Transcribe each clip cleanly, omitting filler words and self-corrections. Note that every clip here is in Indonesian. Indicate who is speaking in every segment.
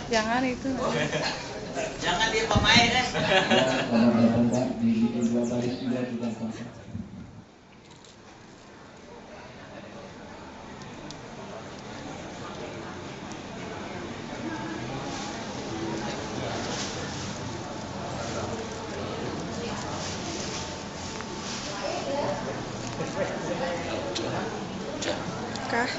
Speaker 1: Jangan itu.
Speaker 2: Jangan dia pemain kan.
Speaker 3: Bapak di dua baris juga Bapak.
Speaker 1: Kah?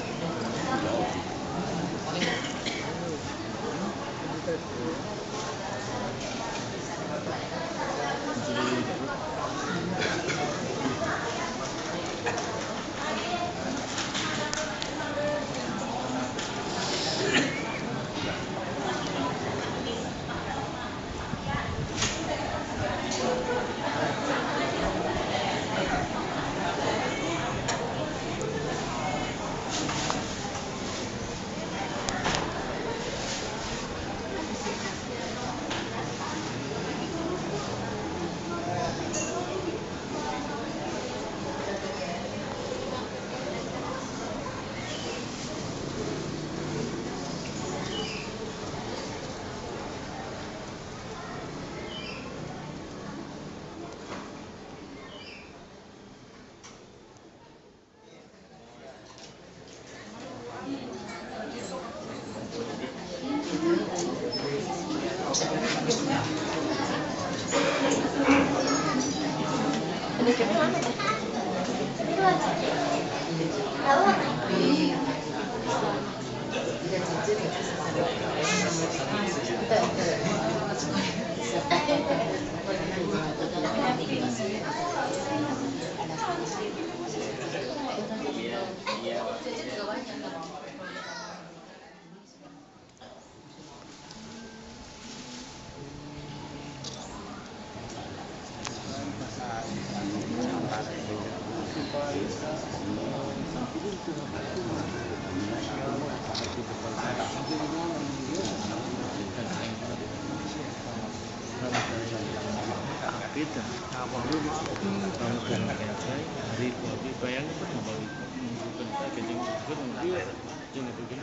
Speaker 4: Kita awal dulu kamu kan hari itu bayangin kan mau bukan kita yang bukan dia jangan bikin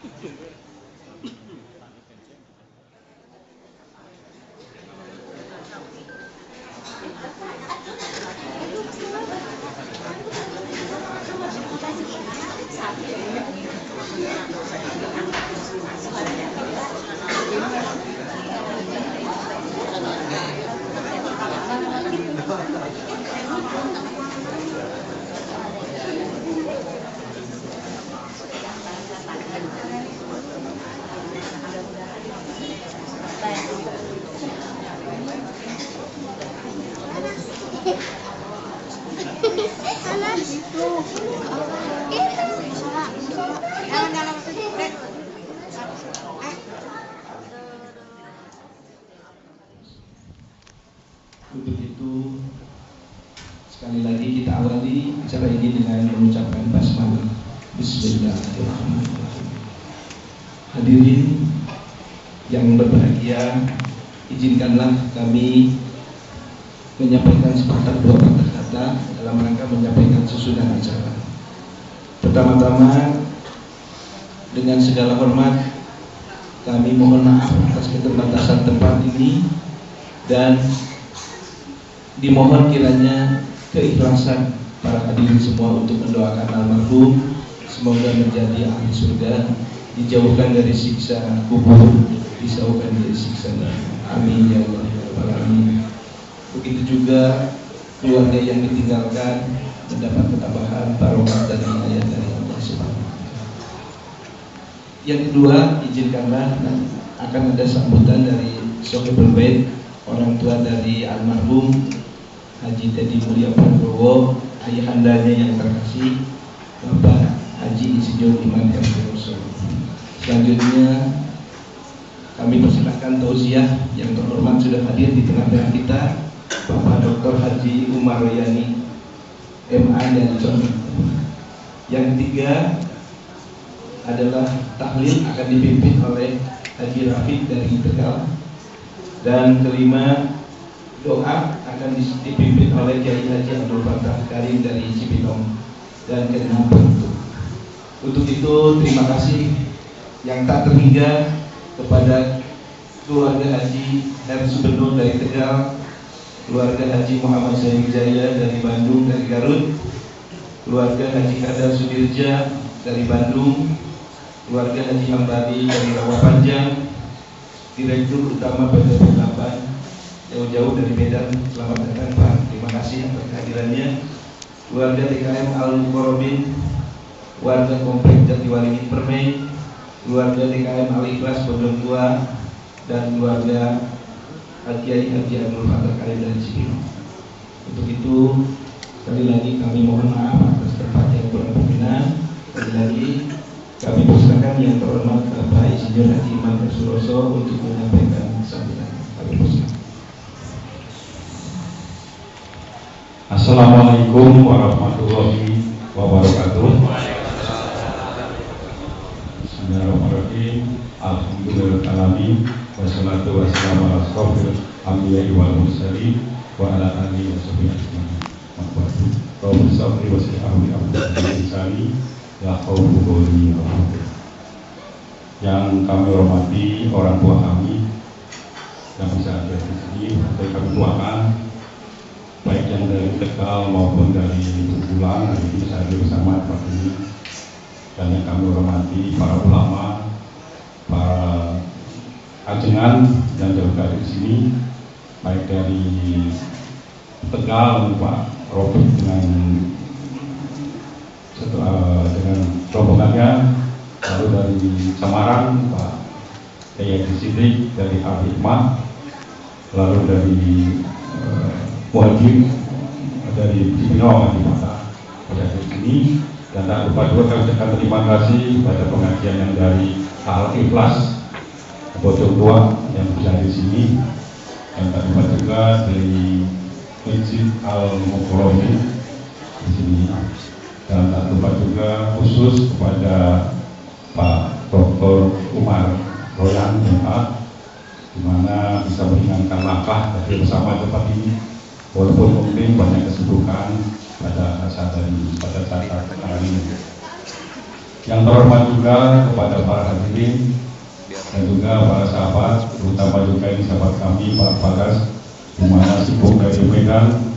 Speaker 4: itu
Speaker 3: Untuk itu sekali lagi kita awali acara ini dengan mengucapkan basmalah. Bismillahirrahmanirrahim. Hadirin yang berbahagia, izinkanlah kami menyampaikan sepatah dua patah kata dalam rangka menyampaikan susunan acara. Pertama-tama, dengan segala hormat kami mohon maaf atas keterbatasan tempat ini dan dimohon kiranya keikhlasan para hadirin semua untuk mendoakan almarhum semoga menjadi ahli surga, dijauhkan dari siksa kubur, dijauhkan dari siksa neraka. Amin ya Allah ya Rabbal alamin. Begitu juga keluarga yang ditinggalkan mendapat ketambahan barokah dan inayah dari Allah Subhanahu wa taala. Yang kedua, izinkanlah akan ada sambutan dari Sohibul Bait, orang tua dari almarhum Haji Teddy Mulya Prabowo, ayahandanya yang terkasih Bapak Haji Insinyur Iman Herculoso. Selanjutnya kami persilakan tausiah yang terhormat sudah hadir di tengah-tengah kita Bapak Dr. Haji Umar Royani MA dan Joni. Yang ketiga adalah tahlil akan dipimpin oleh Haji Rafiq dari Tegal. Dan kelima, doa akan dipimpin oleh Kiai Haji Abdul Fattah Karim dari Cibinong. Dan keenam penutup. Untuk itu terima kasih yang tak terhingga kepada keluarga Haji Her Subendul dari Tegal, keluarga Haji Muhammad Sayyid Jaya dari Bandung dari Garut, keluarga Haji Kadar Sudirja dari Bandung, keluarga Haji Hambali dari Rawapanjang, Direktur Utama PT Pelapan jauh-jauh dari Medan, selamat datang Pak, terima kasih atas kehadirannya. Keluarga DKM Al-Mukarrabin, warga Komplek Jatiwaringin Permai, keluarga DKM Al-Ikhlas Pondok Tua, dan keluarga Kiai Haji Abdul Fattah Karim dari Cibinong. Untuk itu sekali lagi kami mohon maaf atas tempat yang kurang berkenan. Sekali lagi kami persilakan yang terhormat Bapak Insinyur Haji Iman Herculoso untuk menyampaikan sambutan. Kami persilakan.
Speaker 5: Assalamualaikum warahmatullahi wabarakatuh. Bismillahirrahmanirrahim. Alhamdulillahirrahmanirrahim. Wassalatu wassalamu ala asyrofil anbiya'i wal mursalin wa ala alihi wa sahbihi ajma'in. Rabbi sholli wa sallim ala Muhammadin la haula wala quwwata illa billah. Yang kami hormati orang tua kami yang bisa hadir di sini, kami doakan baik yang dari Tegal maupun dari Bulan hari ini bisa hadir bersama tempat ini. Dan yang kami hormati para ulama, para ajengan yang juga di sini, baik dari Tegal Pak Robert dengan rombongannya, lalu dari Semarang Pak Kiai Sidik dari Al-Hikmah, lalu dari Muhajir dari Cibinong di Mata pada di sini. Dan tak lupa juga kami ucapkan terima kasih pada pengajian yang dari Al-Ikhlas Pondok Tua yang bisa di sini. Dan tak lupa juga dari Masjid Al-Mukarrabin di sini. Dan tak lupa juga khusus kepada Pak Dr. Umar Royan MA, di mana bisa meringankan langkah dari bersama tempat ini, walaupun mungkin banyak kesibukan pada saat ini. Yang terhormat juga kepada para hadirin dan juga para sahabat, terutama juga ini sahabat kami Pak Bagas, di mana sibuk dari Medan.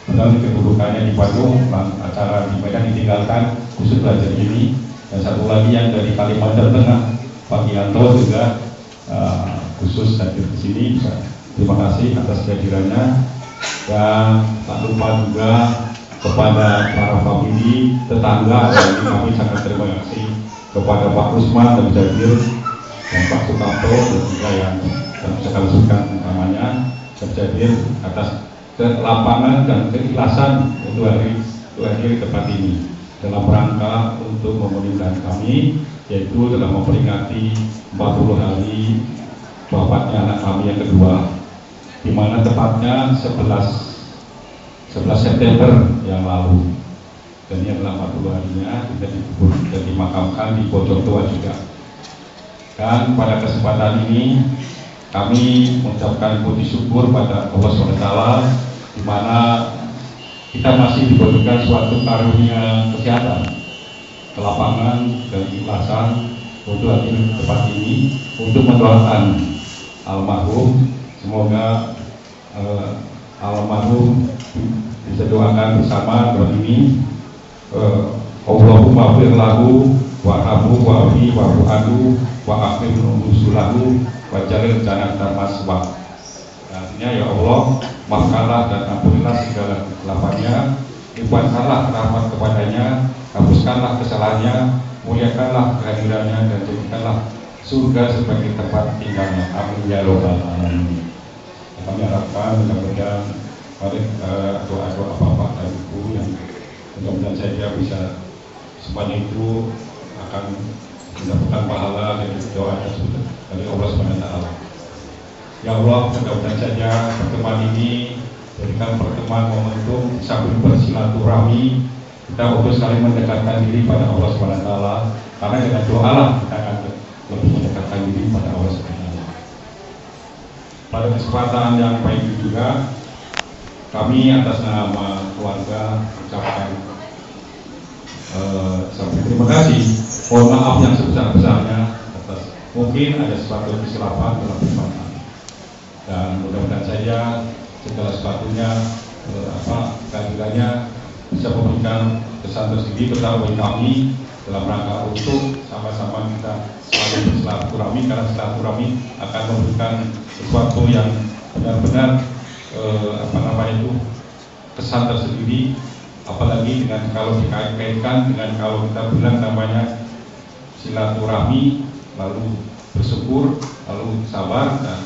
Speaker 5: Padahal kedudukannya di Bandung, acara di Medan ditinggalkan khusus belajar ini. Dan satu lagi yang dari Kalimantan Tengah, Pak Gianto juga khusus hadir di sini. Terima kasih atas kehadirannya. Dan tak lupa juga kepada para famili, tetangga, dan kami sangat terima kasih kepada Pak Usman dan Jabir dan Pak Sukamto dan juga yang saya sebutkan namanya Jabir atas kelapangan dan keikhlasan untuk hadir di tempat ini dalam rangka untuk memenuhi kami, yaitu dalam memperingati 40 hari wafatnya anak kami yang kedua, di mana tepatnya 11 September yang lalu. Dan ini adalah 40 harinya kita dikubur dan dimakamkan di Pondok Tua juga. Dan pada kesempatan ini kami mengucapkan puji syukur pada Allah SWT, di mana kita masih diberikan suatu karunia kesehatan, kelapangan dan keikhlasan untuk hadir di tempat ini untuk mendoakan almarhum. Semoga almarhum Kita doakan bersama doa ini. Allahumma fir lahu wa abu wa abi wa adu wa akhir nusulahu wa jalil jannatan maswa. Artinya, ya Allah, maafkanlah dan ampunilah segala kesilapannya, limpahkanlah rahmat kepadanya, hapuskanlah kesalahannya, muliakanlah kehadirannya, dan jadikanlah surga sebagai tempat tinggalnya. Amin ya rabbal alamin. Kami harapkan mudah-mudahan doa-doa bapak dan ibu yang mudah-mudahan saja bisa semuanya itu akan mendapatkan pahala dari doa tersebut dari Allah SWT. Ya Allah, mudah-mudahan saja pertemuan ini jadikan pertemuan momentum sambil bersilaturahmi kita untuk saling mendekatkan diri pada Allah SWT, karena dengan doa lah kita akan lebih mendekatkan diri pada Allah SWT. Pada kesempatan yang baik ini juga kami atas nama keluarga ucapkan sampai terima kasih. Mohon maaf yang sebesar-besarnya atas mungkin ada sesuatu kesilapan dalam firman kami. Dan mudah-mudahan saja segala sesuatunya kehadirannya bisa memberikan kesan tersendiri terutama bagi kami dalam rangka untuk sama-sama kita selalu bersilaturahmi, karena silaturahmi akan memberikan sesuatu yang benar-benar kesan tersendiri, apalagi dengan kalau dikait-kaitkan dengan kalau kita bilang namanya silaturahmi, lalu bersyukur, lalu sabar, dan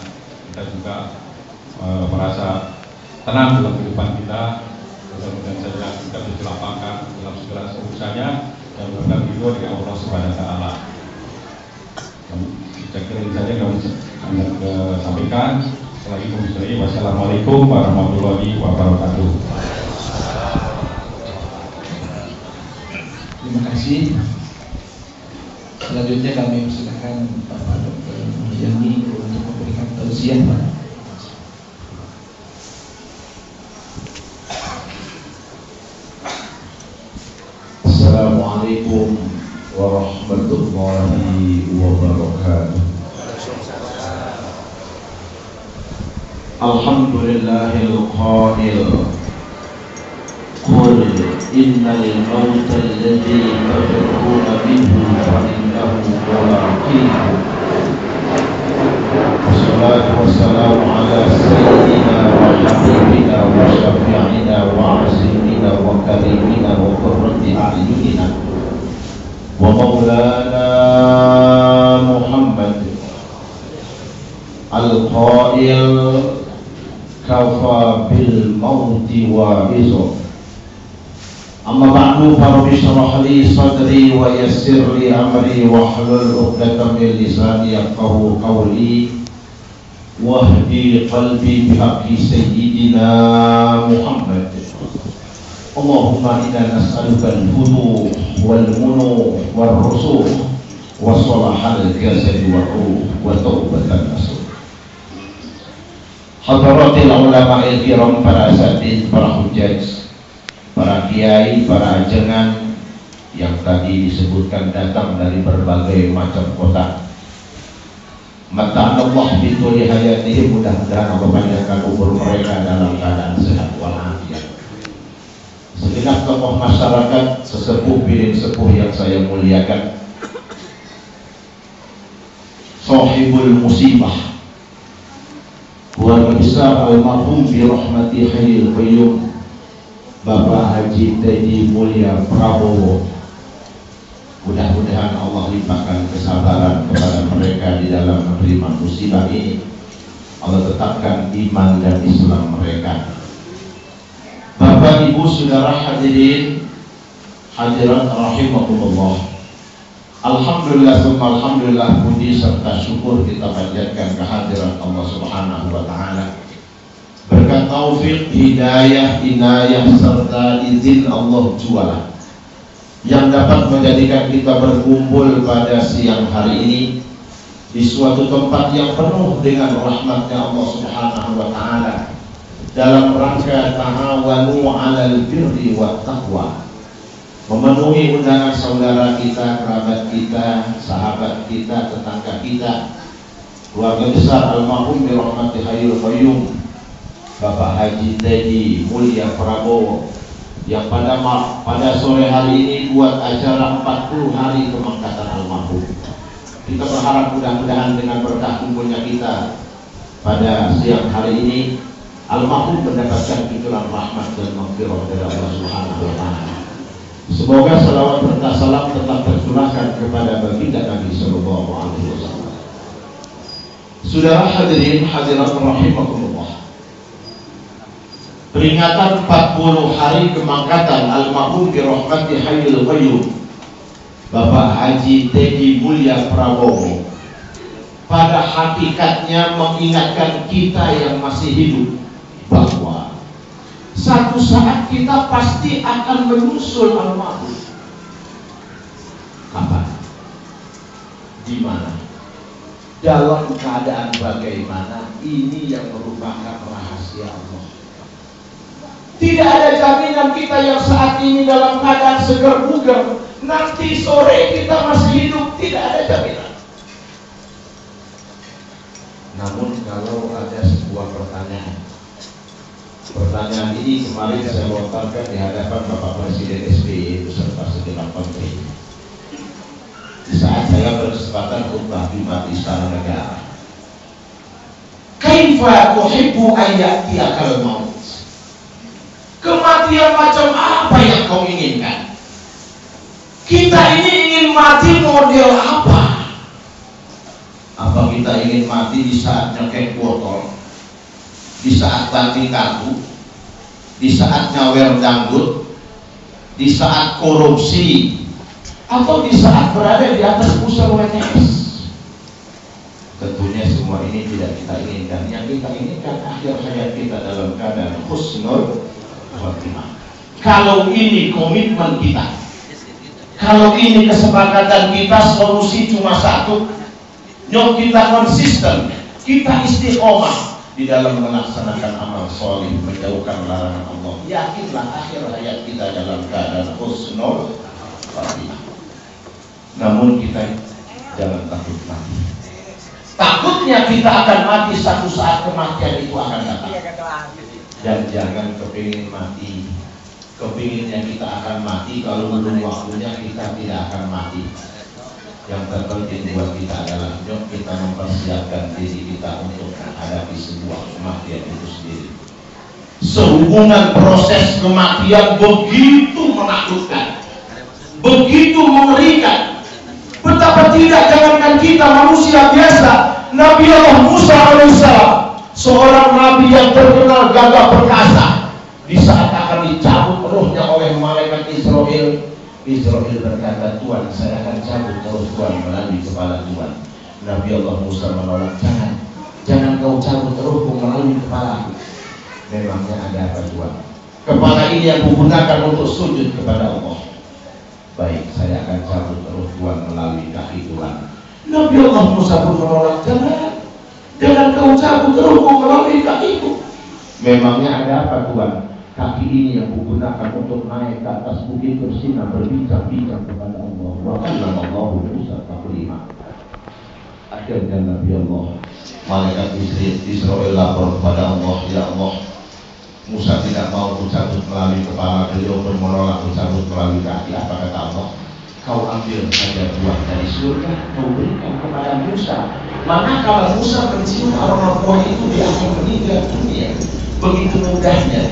Speaker 5: kita juga merasa tenang dalam kehidupan kita. Mudah-mudahan saja kita bisa lapangkan dalam segala urusannya dan benar itu dari Allah Subhanahu wa taala. Saya kira ini saja kami sampaikan. Selanjutnya, wassalamualaikum warahmatullahi wabarakatuh.
Speaker 3: Terima kasih. Selanjutnya kami persilakan Bapak Dr. Mulyani untuk memberikan tausiah, Pak.
Speaker 6: Assalamualaikum warahmatullahi wabarakatuh. Alhamdulillahil qail qul innal mauta alladhi tafirruna minhu fa innahu mulaqikum. Wassalatu wassalamu ala sayyidina wa habibina wa syafi'ina wa asimina wa karimina wa qurrati a'yunina wa maulana Muhammad al-qail kafa bil mauti wa bisu. Amma ba'du, farabbi syrah li sadri wa yassir li amri wa hlul 'uqdatam min lisani yafqahu qawli wahdi qalbi bihaqqi sayyidina Muhammad. Allahumma inna nas'aluka al-futuh wal munuh wal rusuh wa salahal jasadi wa ruh wa taubatan nasuh. Hadaratil ulama'il kiram, para asatidz, para hujjaj, para kiai, para ajengan yang tadi disebutkan datang dari berbagai macam kota. Mata'an Allah bituli hayatihim, mudah-mudahan Allah panjangkan umur mereka dalam keadaan sehat walafiat. Segenap tokoh masyarakat, sesepuh birin sepuh yang saya muliakan, sahibul musibah, keluarga besar almarhum bi rahmati hayyul qayyum, Bapak Haji Teddy Mulya Prabowo. Mudah-mudahan Allah limpahkan kesabaran kepada mereka di dalam menerima musibah ini. Allah tetapkan iman dan Islam mereka. Bapak, Ibu, Saudara hadirin hadirat rahimakumullah. Alhamdulillah summa alhamdulillah, puji serta syukur kita panjatkan kehadiran Allah Subhanahu wa taala. Berkat taufik, hidayah, inayah serta izin Allah Ta'ala yang dapat menjadikan kita berkumpul pada siang hari ini di suatu tempat yang penuh dengan rahmatnya Allah Subhanahu wa taala dalam rangka ta'awanu 'alal birri wat taqwa, memenuhi undangan saudara kita, kerabat kita, sahabat kita, tetangga kita, keluarga besar almarhum bi rahmati hayyul qayyum, Bapak Haji Teddy Mulya Prabowo yang pada sore hari ini buat acara 40 hari kemangkatan almarhum. Kita berharap mudah-mudahan dengan berkah kumpulnya kita pada siang hari ini, almarhum mendapatkan pitulan rahmat dan maghfirah dari Allah Subhanahu wa taala. Semoga salawat serta salam tetap tercurahkan kepada baginda Nabi sallallahu alaihi wasallam. Saudara hadirin hadirat rahimakumullah. Peringatan 40 hari kemangkatan almarhum bi rahmati hayyul qayyum Bapak Haji Teddy Mulya Prabowo pada hakikatnya mengingatkan kita yang masih hidup bahwa satu saat kita pasti akan menyusul almarhum. Kapan? Di mana? Dalam keadaan bagaimana? Ini yang merupakan rahasia Allah. Tidak ada jaminan kita yang saat ini dalam keadaan segar bugar, nanti sore kita masih hidup, tidak ada jaminan. Namun kalau ada sebuah pertanyaan ini kemarin saya lontarkan di hadapan Bapak Presiden SBY beserta segenap menteri di saat saya berkesempatan khutbah di Istana Negara. Kaifa tuhibbu ayyatiyakal maut? Kematian macam apa yang kau inginkan? Kita ini ingin mati model apa? Apa kita ingin mati di saat nyekek botol, di saat banting kartu, di saat nyawer dangdut, di saat korupsi, atau di saat berada di atas pusar WTS? Tentunya semua ini tidak kita inginkan. Yang kita inginkan akhir hayat kita dalam keadaan husnul khotimah. Kalau ini komitmen kita, kalau ini kesepakatan kita, solusi cuma satu. Nyok kita konsisten, kita istiqomah di dalam melaksanakan amal soleh, menjauhkan larangan Allah. Yakinlah akhir hayat kita dalam keadaan husnul khotimah. Namun kita jangan takut mati. Takutnya kita akan mati, satu saat kematian itu akan datang. Dan jangan kepingin mati, kepinginnya kita akan mati, kalau belum waktunya kita tidak akan mati. Yang terpenting buat kita adalah kita mempersiapkan diri kita untuk menghadapi sebuah kematian itu sendiri. Sehubungan proses kematian begitu menakutkan, begitu mengerikan. Betapa tidak, jangankan kita manusia biasa, Nabi Allah Musa alaihissalam, seorang nabi yang terkenal gagah perkasa, di saat akan dicabut rohnya oleh malaikat Israel berkata, Tuhan, saya akan cabut roh Tuhan melalui kepala Tuhan. Nabi Allah Musa menolak, jangan kau cabut rohku melalui kepala. Memangnya ada apa Tuhan? Kepala ini yang kugunakan untuk sujud kepada Allah. Baik, saya akan cabut roh Tuhan melalui kaki Tuhan. Nabi Allah Musa pun menolak, jangan kau cabut rohku melalui kakiku. Memangnya ada apa Tuhan? Kaki ini yang kugunakan untuk naik ke atas bukit bersinar berbincang-bincang kepada Allah. Wa kallama Allahu Musa taklima. Akhirnya Nabi Allah, malaikat Israel lapor kepada Allah, ya Allah, Musa tidak mau mencabut melalui kepala, beliau pun menolak mencabut melalui kaki. Apa kata Allah? Kau ambil saja buah dari surga, kau berikan kepada Musa. Manakala Musa mencium aroma buah itu, dia akan meninggal dunia. Begitu mudahnya.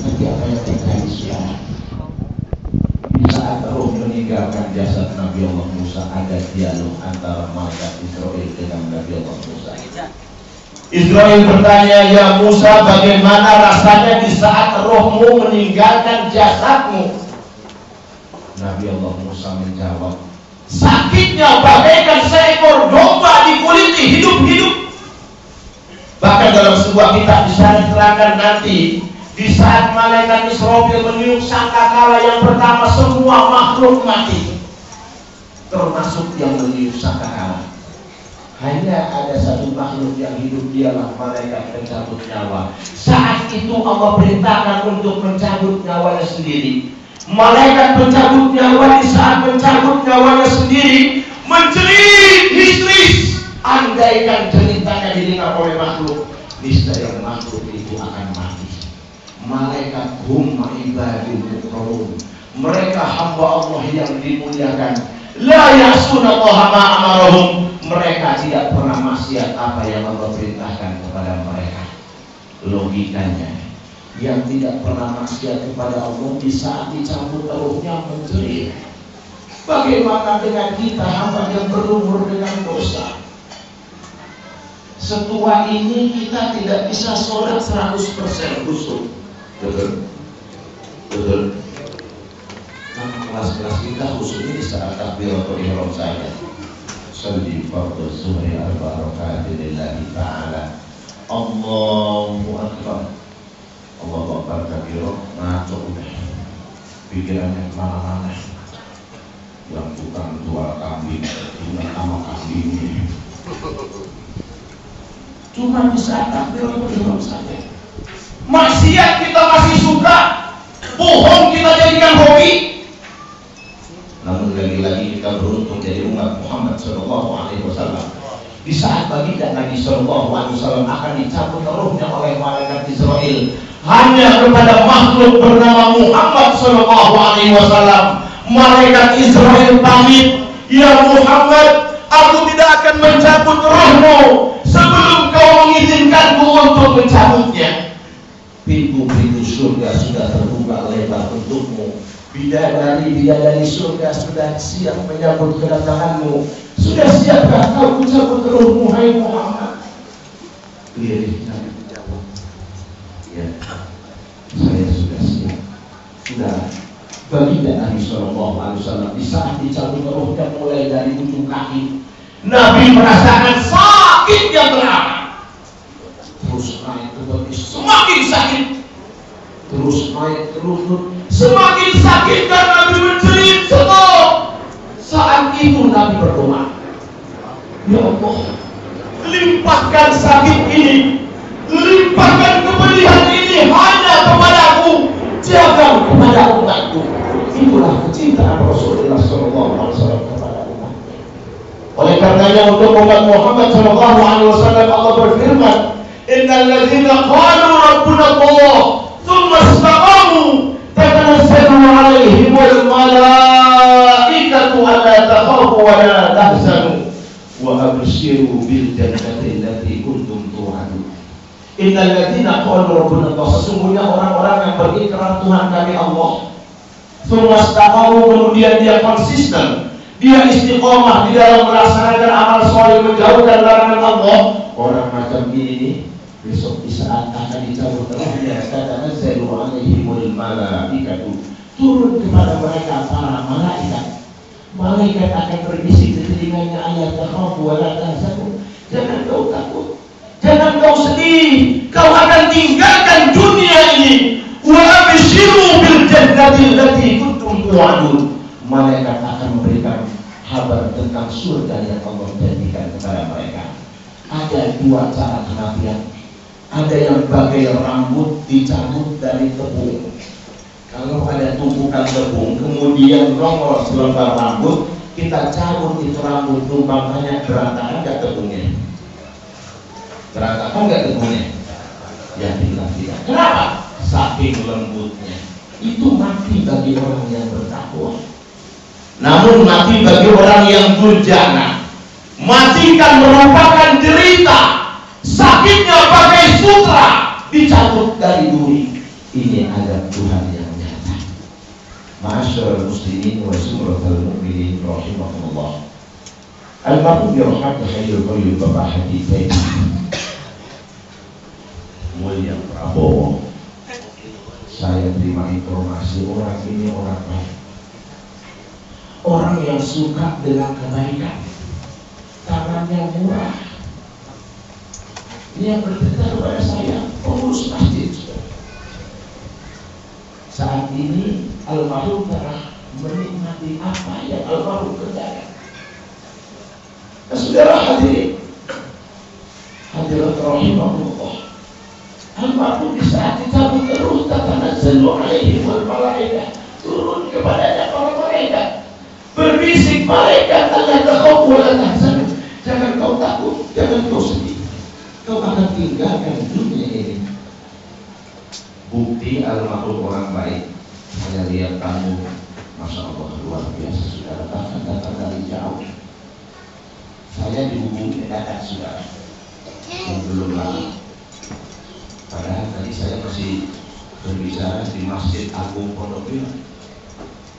Speaker 6: Nanti apa yang terjadi sekarang? Di saat roh meninggalkan jasad Nabi Allah Musa, ada dialog antara malaikat Israel dengan Nabi Allah Musa. Israel bertanya, ya Musa, bagaimana rasanya di saat rohmu meninggalkan jasadmu? Nabi Allah Musa menjawab, sakitnya bagaikan seekor domba dikuliti hidup-hidup. Bahkan dalam sebuah kitab bisa diterangkan nanti, di saat malaikat Israel meniup sangkakala yang pertama, semua makhluk mati, termasuk yang meniup sangkakala. Hanya ada satu makhluk yang hidup, dialah malaikat pencabut nyawa. Saat itu Allah perintahkan untuk mencabut nyawanya sendiri. Malaikat pencabut nyawa di saat mencabut nyawanya sendiri menjerit histeris. Andaikan ceritanya didengar ibadil mukarramun. Mereka hamba Allah yang dimuliakan. La ya'sunallaha ma amarahum. Mereka tidak pernah maksiat apa yang Allah perintahkan kepada mereka. Logikanya, yang tidak pernah maksiat kepada Allah di saat dicabut ruhnya menjerit. Bagaimana dengan kita hamba yang berumur dengan dosa? Setua ini kita tidak bisa sholat 100% khusyuk. Betul? Betul? Nah, kelas-kelas kita khusyuk ini saat takbiratul ihram saja. Sholli fardhu zuhri arba'a raka'atin lillahi ta'ala. Allahu akbar. Allahu akbar kabira. Ngaco udah. Pikirannya kemana-mana. Yang tukang jual kambing, dengan nama kambingnya. Cuma bisa takbiratul ihram saja. Maksiat kita masih suka, bohong kita jadikan hobi. Namun lagi-lagi kita beruntung jadi umat Muhammad SAW. Di saat baginda Nabi SAW akan dicabut ruhnya oleh malaikat Israel, hanya kepada makhluk bernama Muhammad SAW. Malaikat Israel pamit, ya Muhammad, aku tidak akan mencabut ruhmu sebelum kau mengizinkanku untuk mencabutnya. Pintu-pintu surga sudah terbuka lebar untukmu. Bidadari surga sudah siap menyambut kedatanganmu. Sudah siapkah kau mencabut ruhmu, hai Muhammad? Lihat Nabi menjawab, ya, saya sudah siap. Sudah. Baginda Nabi SAW di saat dicabut ruhnya mulai dari ujung kaki, Nabi merasakan sakit yang teramat. Terus naik ke bagi semakin sakit. Terus naik ke lutut semakin sakit dan Nabi menjerit stop. Saat itu Nabi berdoa, ya Allah, limpahkan sakit ini, limpahkan kepedihan ini hanya kepadaku, jaga kepada umatku. Itulah kecintaan Rasulullah SAW kepada umatnya. Oleh karenanya untuk umat Muhammad SAW Allah berfirman, innal ladzina qalu rabbuna Allah tsumma istaqamu tatanazzalu 'alaihimul malaikatu alla takhafu wa la tahzanu wa abshiru bil jannati allati kuntum tu'adun. Innal ladzina qalu rabbuna Allah, sesungguhnya orang-orang yang berikrar Tuhan kami Allah, tsumma istaqamu, kemudian dia konsisten, dia istiqomah di dalam melaksanakan amal soleh, menjauhkan larangan Allah. Orang macam ini besok di saat akan dicabut ruhnya, tatanazzalu 'alaihimul malaikatu, turun kepada mereka para malaikat. Malaikat akan berbisik di telinganya, ayat takhafu wa la tahzanu, jangan kau takut, jangan kau sedih, kau akan tinggalkan dunia ini. Wa abshiru bil jannati allati kuntum tu'adun. Malaikat akan memberikan kabar tentang surga yang Allah janjikan kepada mereka. Ada dua cara kematian. Ada yang bagai rambut dicabut dari tepung. Kalau ada tumpukan tepung kemudian nongol selembar rambut, kita cabut itu rambut, tumpangnya berantakan nggak tepungnya? Berantakan nggak tepungnya? Ya tidak. Kenapa? Saking lembutnya. Itu mati bagi orang yang bertakwa. Namun mati bagi orang yang durjana, mati kan merupakan derita. Sakitnya bagai sutra dicabut dari duri. Ini adab Tuhan yang nyata. Ma'asyiral muslimin wa sumratul mu'minin rahimakumullah. Al-marhum yarhamka khairul qayyum Bapak Haji Said Mulia Prabowo. Saya terima informasi orang ini orang baik, orang yang suka dengan kebaikan, tangannya murah. Dia bercerita kepada saya, pengurus masjid. Saat ini almarhum telah menikmati apa yang almarhum kerjakan. Saudara hadirin, hadirat rahimahullah, almarhum di saat dicabut ruh tatanazzalu 'alaihimul malaikah, turun kepadanya para malaikat, berbisik malaikat, alla takhafu wa la tahzanu, jangan kau takut, jangan kau sedih, kau akan tinggalkan dunia ini. Bukti almarhum orang baik, Saya lihat kamu, Masya Allah luar biasa, saudara, datang dari jauh. Saya dihubungi datang saudara yang belum lama. Padahal tadi saya masih berbicara di Masjid Agung Pondok Pinang.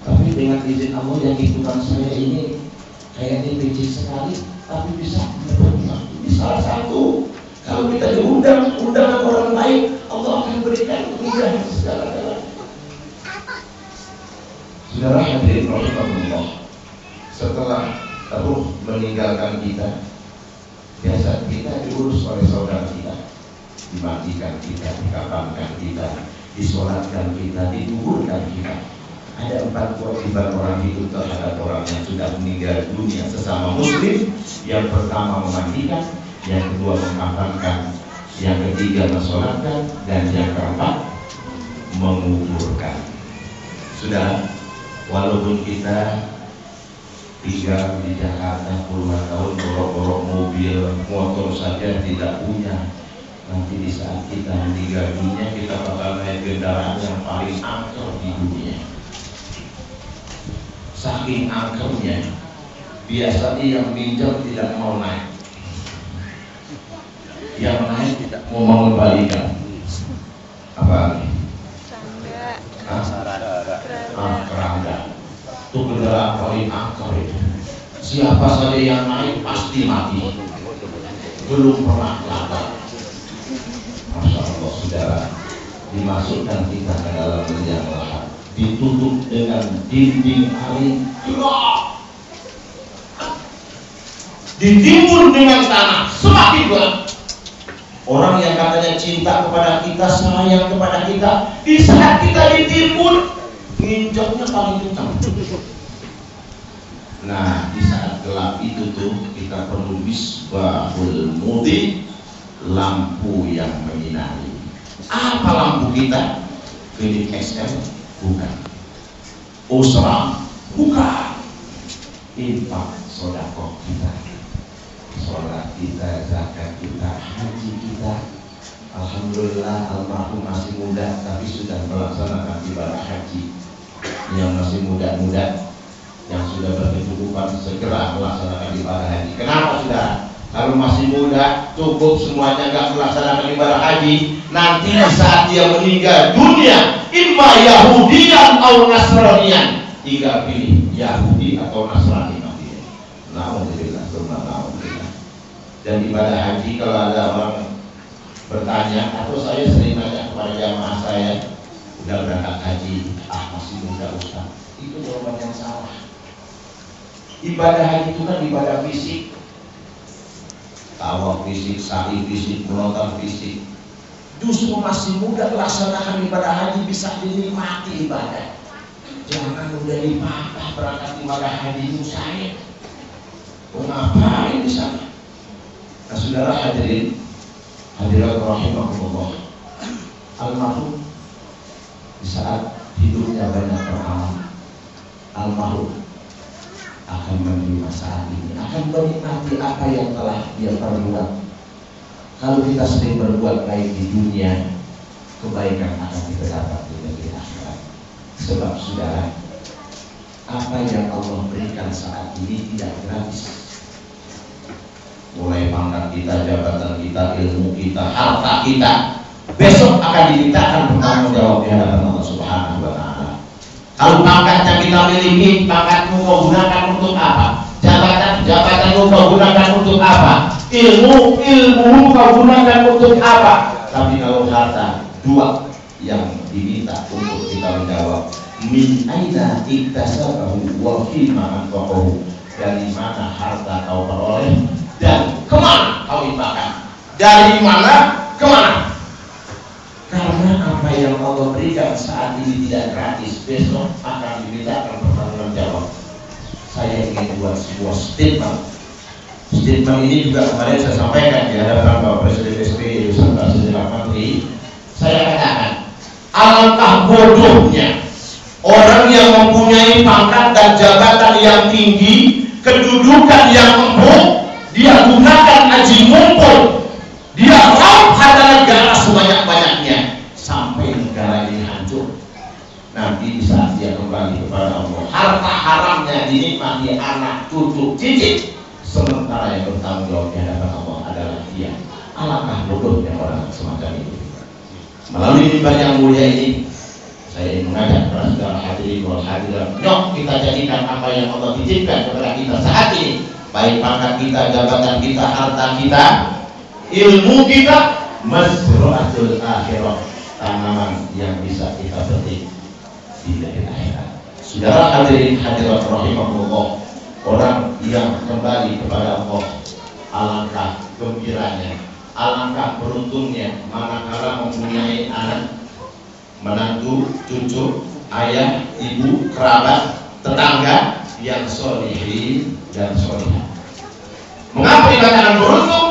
Speaker 6: Tapi dengan izin Allah yang ikutan saya ini kayaknya pijit sekali, tapi bisa di salah satu. Kalau kita diundang orang lain, Allah akan berikan kemudahan segala-galanya. Saudara hadirin rahimahullah, setelah ruh meninggalkan kita, biasa kita diurus oleh saudara kita, dimandikan kita, dikafankan kita, disolatkan kita, dikuburkan kita. Ada 4 kewajiban orang hidup terhadap orang yang sudah meninggal dunia sesama muslim. Yang pertama memandikan, yang kedua mengkafankan, yang ketiga mensolatkan, dan yang keempat menguburkan. Sudah, walaupun kita tinggal di Jakarta puluhan tahun, borok-borok mobil, motor saja tidak punya, nanti di saat kita meninggal dunia kita bakal naik kendaraan yang paling angker di dunia. Saking angkernya, biasanya yang minjem tidak mau naik, yang naik tidak mau mengembalikan. Apa lagi? Keranda. Itu kendaraan paling angker itu. Siapa saja yang naik pasti mati. Belum pernah lapar. Masya Allah saudara, dimasukkan kita ke dalam liang lahat, ditutup dengan dinding aring gelap, ditimbun dengan tanah semakin gelap. Orang yang katanya cinta kepada kita, sayang kepada kita, di saat kita ditimbun, nginjeknya paling kencang. Nah, di saat gelap itu tuh kita perlu misbahul mudi, lampu yang menyinari. Apa lampu kita? Klinik XL? Bukan. Usra? Bukan. Infak sedekah kita, sholat kita, zakat kita, haji kita. Alhamdulillah almarhum masih muda tapi sudah melaksanakan ibadah haji. Yang masih muda-muda, yang sudah berkecukupan, segera melaksanakan ibadah haji. Kenapa sudah? Kalau masih muda, cukup semuanya nggak melaksanakan ibadah haji, nanti saat dia meninggal dunia, imma Yahudian atau Nasranian, tinggal pilih Yahudi atau Nasrani nantinya. Alhamdulillah, alhamdulillah. Dan ibadah haji, kalau ada orang bertanya, atau saya sering nanya kepada jamaah saya, udah berangkat haji, masih muda Ustaz, itu jawaban yang salah. Ibadah haji itu kan ibadah fisik, tawaf fisik, sa'i fisik, menonton fisik. Justru masih muda melaksanakan ibadah haji, bisa dinikmati ibadah. Jangan udah dipatah berangkat ibadah haji saya. Ngapain di sana? Nah, saudara hadirin, hadirat rahimahullah, almarhum di saat hidupnya banyak pengalaman, almarhum akan menerima saat ini, akan menikmati apa yang telah dia perbuat. Kalau kita sering berbuat baik di dunia, kebaikan akan kita dapat di negeri akhirat. Sebab saudara, apa yang Allah berikan saat ini tidak gratis. Mulai pangkat kita, jabatan kita, ilmu kita, harta kita, besok akan dimintakan bertanggung jawab di hadapan Allah Subhanahu wa Ta'ala. Kalau pangkatnya kita miliki, pangkatmu kau gunakan untuk apa? Jabatanmu kau gunakan untuk apa? Ilmu kau gunakan untuk apa? Tapi kalau harta, dua yang diminta untuk kita menjawab. Min aina iktasabahu wa fima anfaqahu. Dari mana harta kau peroleh dan kemana kau infakkan? Dari mana kemana? Karena apa yang Allah berikan saat ini tidak gratis, besok akan dimintakan pertanggung jawab. Saya ingin buat sebuah statement. Statement ini juga kemarin saya sampaikan di hadapan Bapak Presiden SBY beserta sejumlah menteri. Saya katakan, alangkah bodohnya orang yang mempunyai pangkat dan jabatan yang tinggi, kedudukan yang empuk, dia gunakan haji mumpul, dia raup harta negara sebanyak-banyaknya sampai negara ini hancur. Nanti nanti di saat dia kembali kepada Allah, harta haramnya dinikmati anak, cucu, cicit, sementara yang bertanggung jawab di hadapan Allah adalah dia. Alangkah bodohnya orang semacam itu. Melalui mimbar yang mulia ini, saya ingin mengajak para saudara hadirin wal hadirat, yuk kita jadikan apa yang Allah titipkan kepada kita saat ini, baik pangkat kita, jabatan kita, harta kita, ilmu kita, mazra'atul akhirah, tanaman yang bisa kita petik di negeri akhirat. Saudara hadirin hadirat rahimahullah, orang yang kembali kepada Allah, alangkah gembiranya, alangkah beruntungnya manakala mempunyai anak, menantu, cucu, ayah, ibu, kerabat, tetangga yang solihin dan solihah. Mengapa dikatakan beruntung?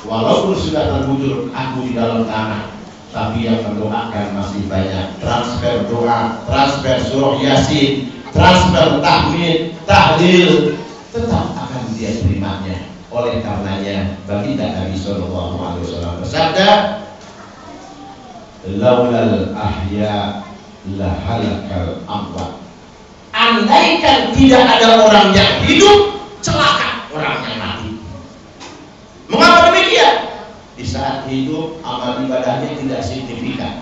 Speaker 6: Walaupun sudah terbujur aku di dalam tanah, tapi yang mendoakan masih banyak. Transfer doa, transfer surah yasin, transfer tahmid, tahlil, tetap akan dia terimanya. Oleh karenanya baginda Nabi Sallallahu Alaihi Wasallam bersabda, laulal ahya la halakal amwat. Andaikan tidak ada orang yang hidup, celaka orang yang mati. Mengapa demikian? Di saat hidup amal ibadahnya tidak signifikan.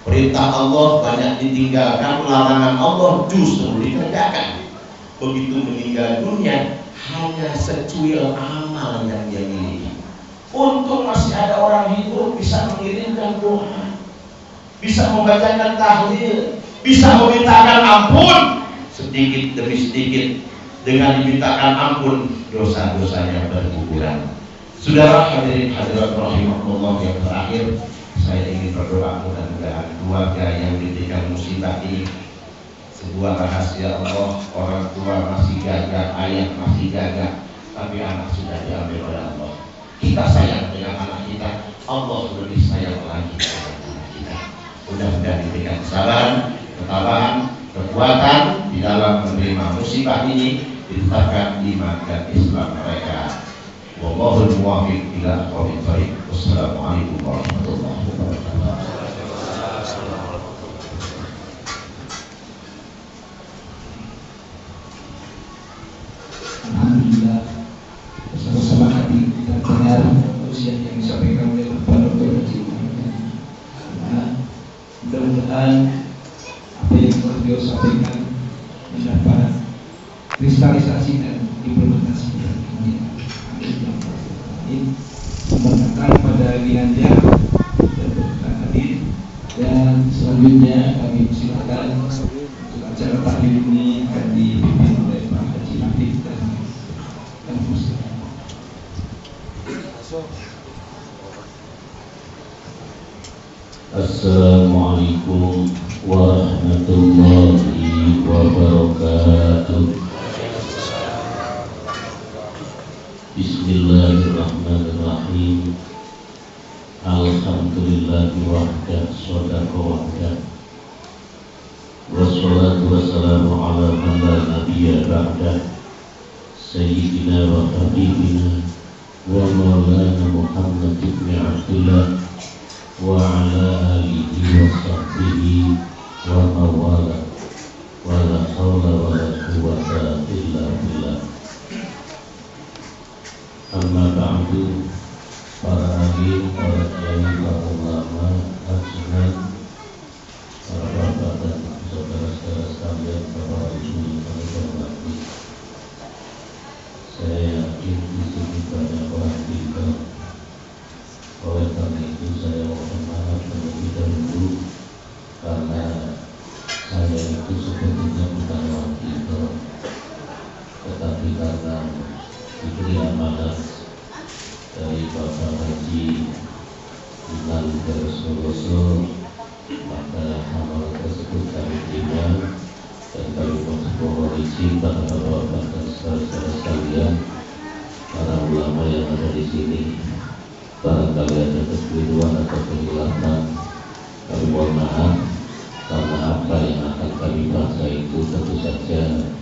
Speaker 6: Perintah Allah banyak ditinggalkan, larangan Allah justru dikerjakan. Begitu meninggal dunia, hanya secuil amal yang dia miliki. Untung masih ada orang hidup bisa mengirimkan doa, bisa membacakan tahlil, bisa memintakan ampun sedikit demi sedikit. Dengan dimintakan ampun, dosa-dosanya berguguran. Saudara hadirin hadirat rahimahullah, yang terakhir saya ingin berdoa mudah-mudahan keluarga yang diberikan musibah ini, sebuah rahasia Allah, orang tua masih gagah, ayah masih gagah, tapi anak sudah diambil oleh Allah. Kita sayang dengan anak kita, Allah lebih sayang lagi dengan anak kita. Mudah-mudahan diberikan kesabaran, ketabahan, kekuatan di dalam menerima musibah ini, ditetapkan iman dan Islam mereka. Wallahul muwaffiq ila aqwamit thoriq. Wassalamualaikum warahmatullahi wabarakatuh.
Speaker 3: Alhamdulillah, bersama-sama kami kita dengar usia yang disampaikan oleh Bapak Dr. Haji Muhammad. Mudah-mudahan apa yang telah beliau sampaikan mendapat kristalisasi dan implementasi. Memberkatkan pada Ginanjar dan berkat hadir, dan selanjutnya kami silakan untuk acara tahlil ini akan dipimpin oleh Pak Haji Afif dan Muslim.
Speaker 7: Assalamualaikum warahmatullahi wabarakatuh. Bismillahirrahmanirrahim. Alhamdulillahi wahdah, shodaka wahdah, wassalatu wassalamu ala man la nabiyya ba'dah, sayyidina wa habibina wa maulana Muhammad ibn Abdullah wa ala alihi wa sahbihi wa mawala, wa la hawla wa la quwwata illa billah. Amma ba'du, para alim, para kiai, para ulama, hadirin, para bapak dan saudara-saudara sekalian, para ibu yang kami hormati. Saya yakin di sini banyak orang pintar. Oleh karena itu saya mohon maaf terlebih dahulu, karena saya itu sebetulnya bukan orang pintar, tetapi karena diberi amanah dari Bapak Haji Iman Terus, maka amanah tersebut kami terima dan kami mohon izin pada Bapak dan saudara-saudara sekalian, para ulama yang ada di sini, barangkali ada kekeliruan atau kehilafan, kami mohon maaf, karena apa yang akan kami bahas itu tentu saja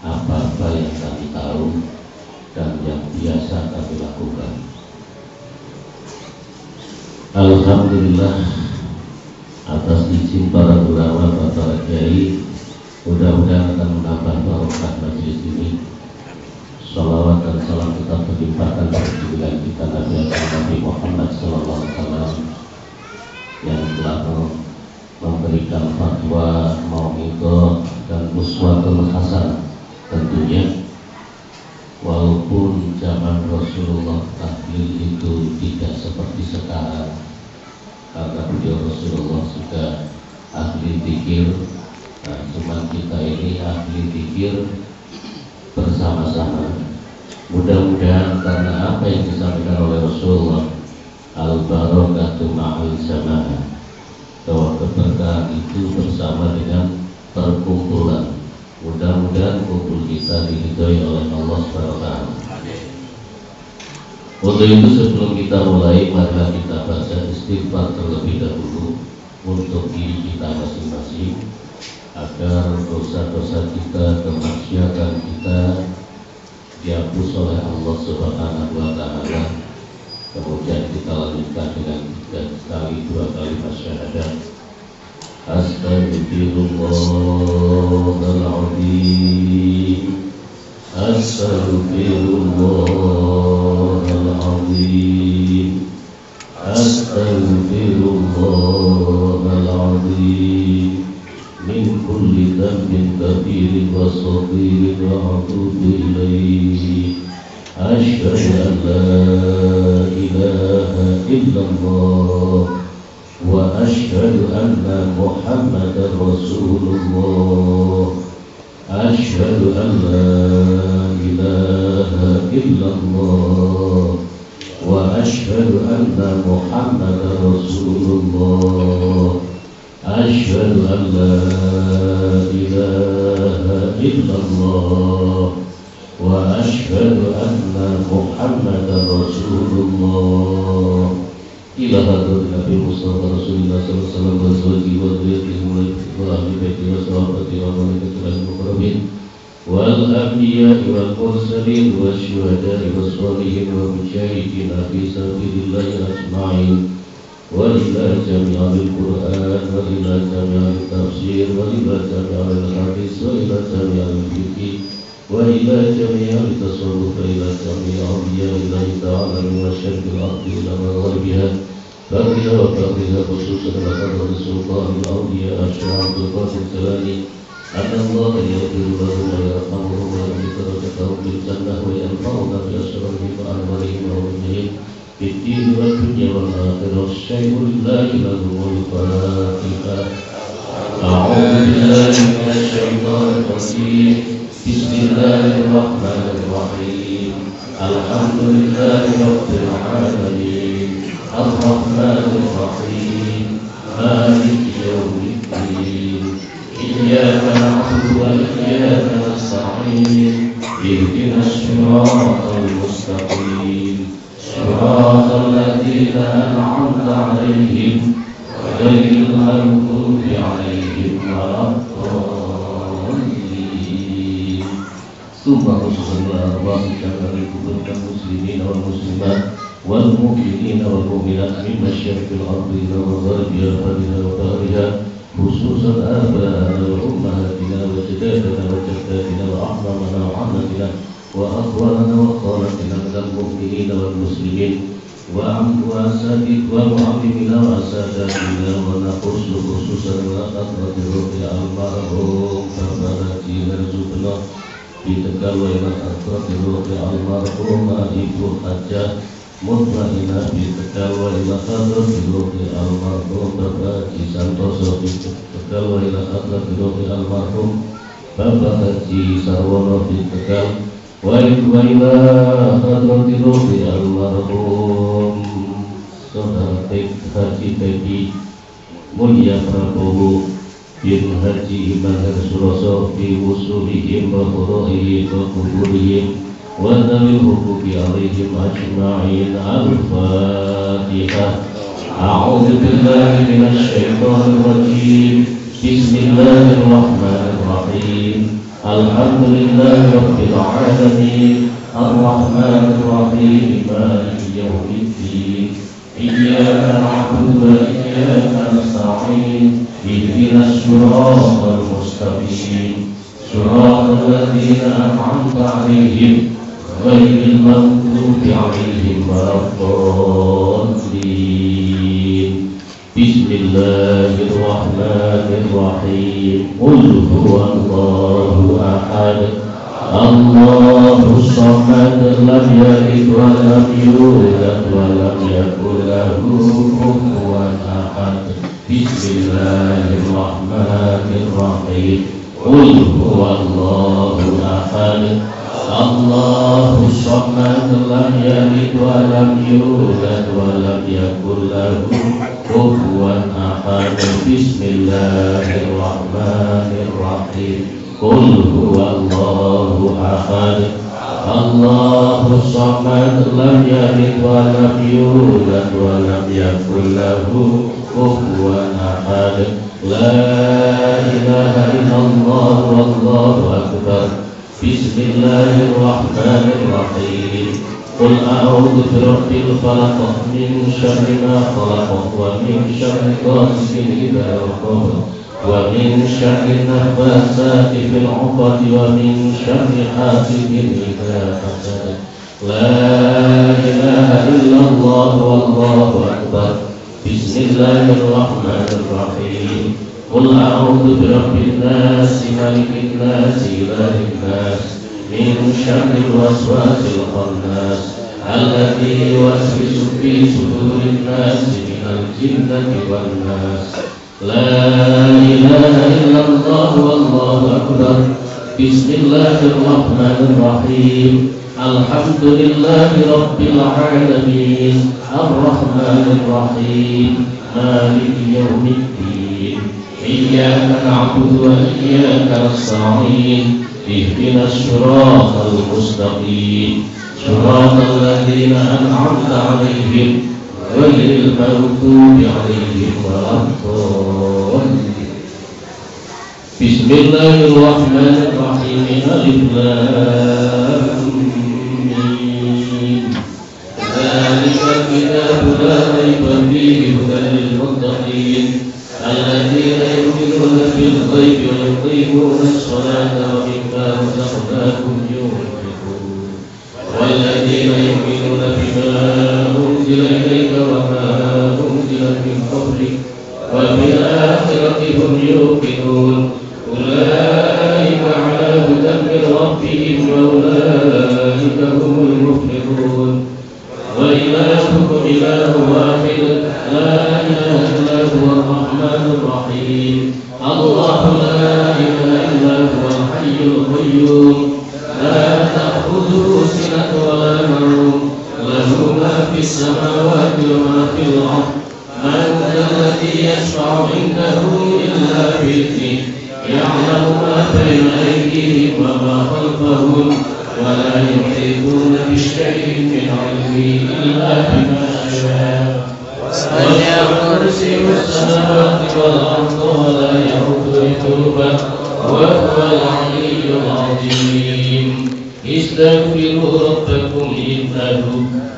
Speaker 7: apa-apa yang kami tahu dan yang biasa kami lakukan. Alhamdulillah atas izin para ulama, para kiai, mudah-mudahan akan menambah barokah majelis ini. Shalawat dan salam tetap berlimpahkan pada junjungan kita Nabi Muhammad SAW yang telah memberikan fatwa mau'izah dan uswatul hasanah. Tentunya walaupun zaman Rasulullah tahlil itu tidak seperti sekarang, karena beliau Rasulullah sudah ahli zikir. Nah, cuman kita ini ahli zikir bersama-sama. Mudah-mudahan karena apa yang disampaikan oleh Rasulullah, al-barakatu ma'al jamaah, bahwa keberkahan itu bersama dengan perkumpulan. Mudah-mudahan kumpul kita diridhoi oleh Allah SWT. Untuk itu sebelum kita mulai, mari kita baca istighfar terlebih dahulu untuk diri kita masing-masing, agar dosa-dosa kita, kemaksiatan kita dihapus oleh Allah Subhanahu wa Ta'ala. Kemudian kita lanjutkan dengan 2 kali syahadat. Astaghfirullahaladzim, Astaghfirullahaladzim, Astaghfirullahaladzim, min kulli dhanbin kabirin wa saghirin wa atubu ilaihi. Asyhadu an la ilaha illallah wa asyhadu anna Muhammadar Rasulullah. Asyhadu an la ilaha illallah wa asyhadu anna Muhammadar Rasulullah. Asyhadu an la ilaha illallah wa asyhadu anna Muhammadar Rasulullah. Ila hadratin Nabi Mustafa Rasulullah sallallahu alaihi wasallam wa dzurriyyatihi wa ahli baitihi wa sahabatihi wa man tabi'ahum bi ihsan wal anbiya'i wal mursalin wasyuhada'i was-shalihin wa mujahidin fi sabilillahi ajma'in. Walillahi jami'ul Qur'an, walillahi jami'ul tafsir, walillahi jami'ul hadis, walillahi jami'ul fiqh, walillahi jami'ul tasawwuf, walillahi jami'ul awliya'illahi ta'ala min masyariqil ardi ila magharibiha. Baqiya wa baqiya khususan laqad sultan al-awliya asy'arul qasim salani anna Allah yaghfiru lahum wa yarhamuhum wa yudkhiluhum fil jannah wa yanfa'uhum bi asrarihim wa anwarihim wa wajhihim fid din wal dunya wal akhirah. Syai'un la ilaha illallah. A'udzu billahi minasy syaithanir rajim. Bismillahirrahmanirrahim. Alhamdulillahi rabbil alamin. Ar-Rahmanir Rahim. Maliki yaumiddin. Iyyaka na'budu wa iyyaka nasta'in. Ihdinas siratal mustaqim. Siratal ladzina an'amta 'alaihim ghairil maghdubi 'alaihim waladdallin. Subhanallahi wa bihamdihi kaum muslimin wal muslimat wal mu'minin wal mu'minat min masyariqil ardi ila magharibiha wa bahriha, khususan aba'ana wa ummahatina wa sajdatina wa jaddatina wa ahramana wa ammatina wa akhwanana wa khalatina minal mu'minin wal muslimin wa amwasadik wa mu'amimina wa sadatina wa nakhussu khususan wa aqradiruhi al-marhum Bapak Narjubna di Tegal wa ila aqradiruhi al-marhum Ibu Hajah Mutmainah di Tegal wa ila aqradiruhi al-marhum Bapak Haji Santoso di Tegal wa ila aqradiruhi al-marhum Bapak Haji Sarwono di Tegal wa ila aqradiruhi al-marhum Saudara Haji Pegi Mulia Prabowo bin Haji Iman Hersuloso fi wusulihim wa furu'ihim wa kuburihim wa dawil hukuki alaihim ajma'in. Al-Fatihah. A'udhu billahi minasy syaithanir rajim. Bismillahirrahmanirrahim. Alhamdulillahi rabbil alamin. Ar-Rahmanir Rahim. Maliki yaumiddin. إياك نعبد وإياك نستعين اهدنا الصراط المستقيم صراط الذين أنعمت عليهم غير المغضوب عليهم ولا الضالين. بسم الله الرحمن الرحيم. قل هو الله أحد الله الصمد لم يلد ولم يولد ولم يكن له كفوا أحد. بسم الله الرحمن الرحيم. قل هو الله أحد الله الصمد لم يلد ولم يولد ولم يكن له كفوا أحد. بسم الله الرحمن الرحيم. قل هو الله أحد الله الصمد لم يلد ولم يولد ولم يكن له كفوا أحد. لا إله إلا الله والله أكبر. بسم الله الرحمن الرحيم. قل أعوذ برب الفلق من شر ما خلق ومن شر غاسق إذا وقب ومن شر النفاثات في العقد ومن شر حاسد إذا حسد. لا إله إلا الله والله أكبر. بسم الله الرحمن الرحيم. قل أعوذ برب الناس ملك الناس إله الناس من شر الوسواس الخناس الذي يوسوس في صدور الناس من الجنة والناس. لا إله إلا الله والله أكبر. بسم الله الرحمن الرحيم. الحمد لله رب العالمين الرحمن الرحيم مالك يوم الدين إياك نعبد وإياك نستعين اهدنا الصراط المستقيم صراط الذين أنعمت عليهم غير المغضوب عليهم ولا الضالين. بسم الله الرحمن الرحيم. ألف لام ميم. ذلك الكتاب لا ريب فيه هدى للمتقين الذين يؤمنون بالغيب ويقيمون الصلاة ومما رزقناهم ينفقون والذين يؤمنون بما أنزل إليك وما أنزل من قبلك وبالآخرة هم يوقنون أولئك على هدى من ربهم وأولئك هم المفلحون. وإلهكم إله واحد لا إله إلا هو الرحمن الرحيم. الله لا إله إلا هو الحي القيوم لا تأخذه سنة ولا نوم له ما في السماوات وما في الأرض. من ذا الذي يشفع عنده إلا بإذنه يعلم ما بين أيديهم وما خلفهم ولا يحيطون بشيء من علمه إلا بما شاء. وسع كرسيه السماوات والأرض ولا يئوده حفظهما وهو العلي العظيم. استغفروا ربكم إنه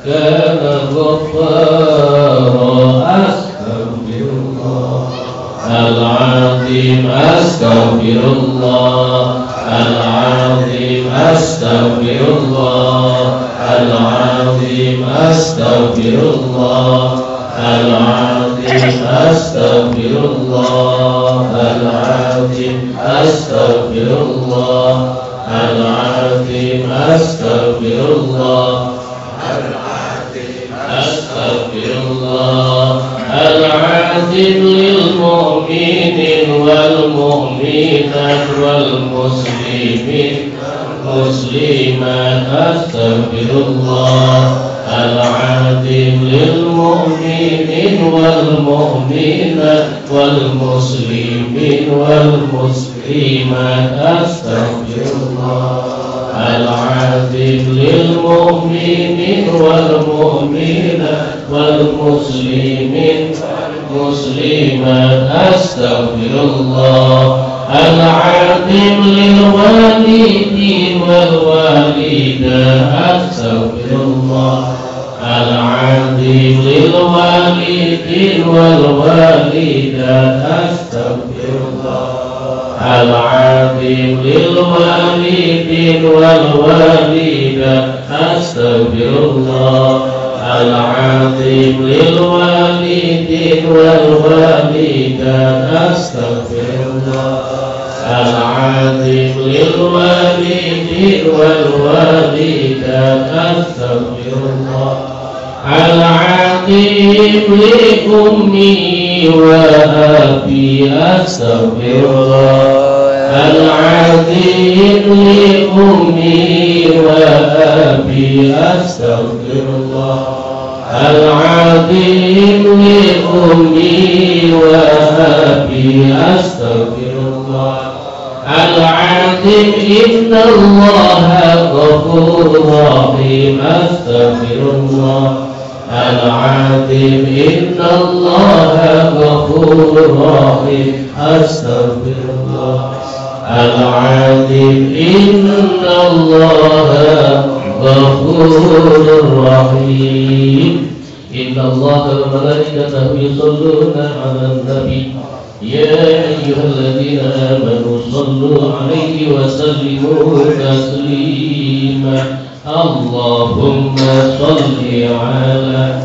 Speaker 7: كان غفارا. أستغفر الله العظيم أستغفر الله العظيم أستغفر الله العظيم أستغفر الله العظيم أستغفر الله العظيم أستغفر الله العظيم أستغفر الله أستغفر الله العظيم للمؤمنين والمؤمنات والمسلمين والمسلمات. أستغفر الله العظيم للمؤمنين والمؤمنات والمسلمين والمسلمات. أستغفر الله العظيم للمؤمنين والمؤمنات والمسلمين والمسلمات. أستغفر الله العظيم للوالدين والوالدات. أستغفر الله العظيم للوالدين والوالدات أستغفر الله العظيم للوالدين والوالدات أستغفر الله العظيم للوالدين والوالدات أستغفر الله العظيم للوالدين والوالدات أستغفر الله العظيم لأمي وأبي أستغفر الله العظيم لأمي وأبي أستغفر الله العظيم لأمي وأبي أستغفر الله العظيم إن الله غفور رحيم أستغفر الله العظيم إن الله غفور رحيم أستغفر الله العظيم إن الله غفور رحيم إن الله وملائكته يصلون على النبي يا أيها الذين آمنوا صلوا عليه وسلموا تسليما اللهم صل على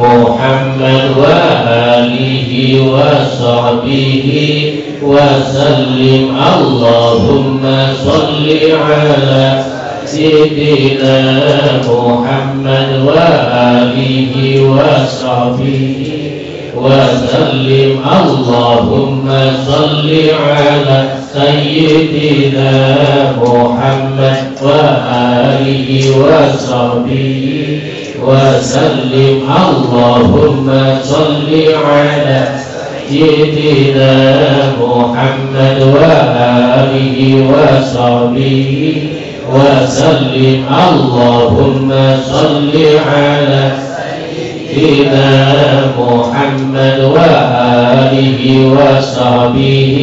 Speaker 7: محمد وآله وصحبه وسلم اللهم صل على سيدنا محمد وآله وصحبه وسلم اللهم صل على سيدنا محمد وآله وصحبه وسلم اللهم صل على سيدنا محمد وآله وصحبه وسلم اللهم صل على سيدنا محمد وآله وصحبه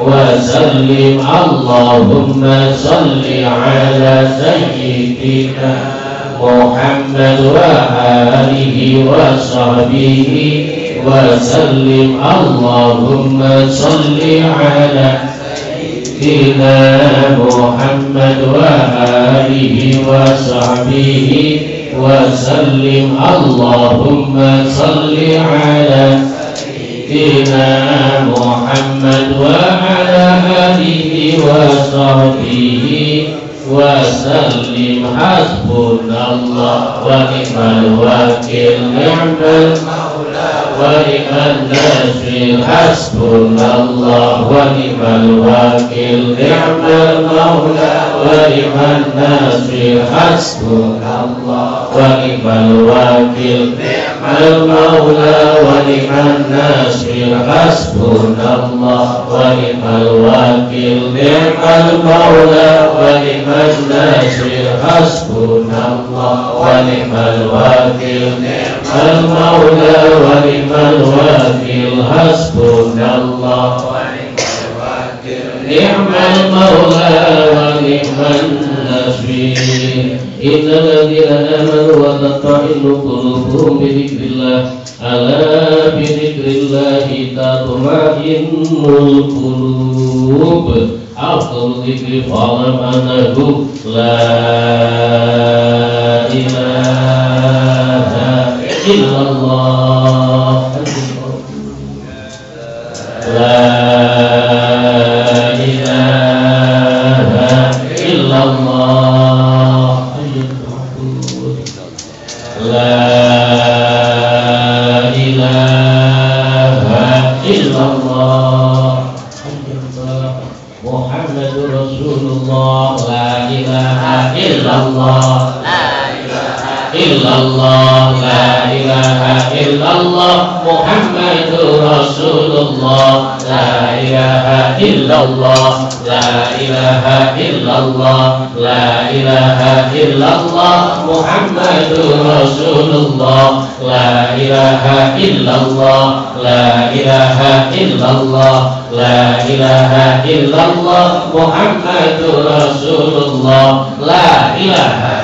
Speaker 7: وسلم اللهم صل على سيدنا محمد وآله وصحبه وسلم اللهم صل على سيدنا محمد وآله وصحبه وسلم اللهم صل على سيدنا محمد وعلى آله وصحبه وسلم حسبنا الله ونعم الوكيل نعم المولى ونعم النصير حسبنا الله ونعم الوكيل نعم المولى ونعم النصير حسبنا الله ونعم الوكيل نعم المولى ونعم النصير حسبنا الله ونعم الوكيل نعم المولى ونعم النصير حسبنا الله ونعم الوكيل نعم المولى ونعم الوكيل حسبنا الله نعم المولى ونعم النصير إن الذين آمنوا وتطمئن قلوبهم بذكر الله ألا بذكر الله تطمئن القلوب أفضل الذكر فاعلم أنه لا إله إلا الله لا إله إلا الله لا إله إلا الله محمد رسول الله لا إله إلا الله إلا الله لا إله إلا الله محمد رسول الله لا إله إلا الله لا إله إلا الله لا إله إلا الله محمد رسول الله لا إله إلا الله لا إله إلا الله لا إله إلا الله محمد رسول الله لا إله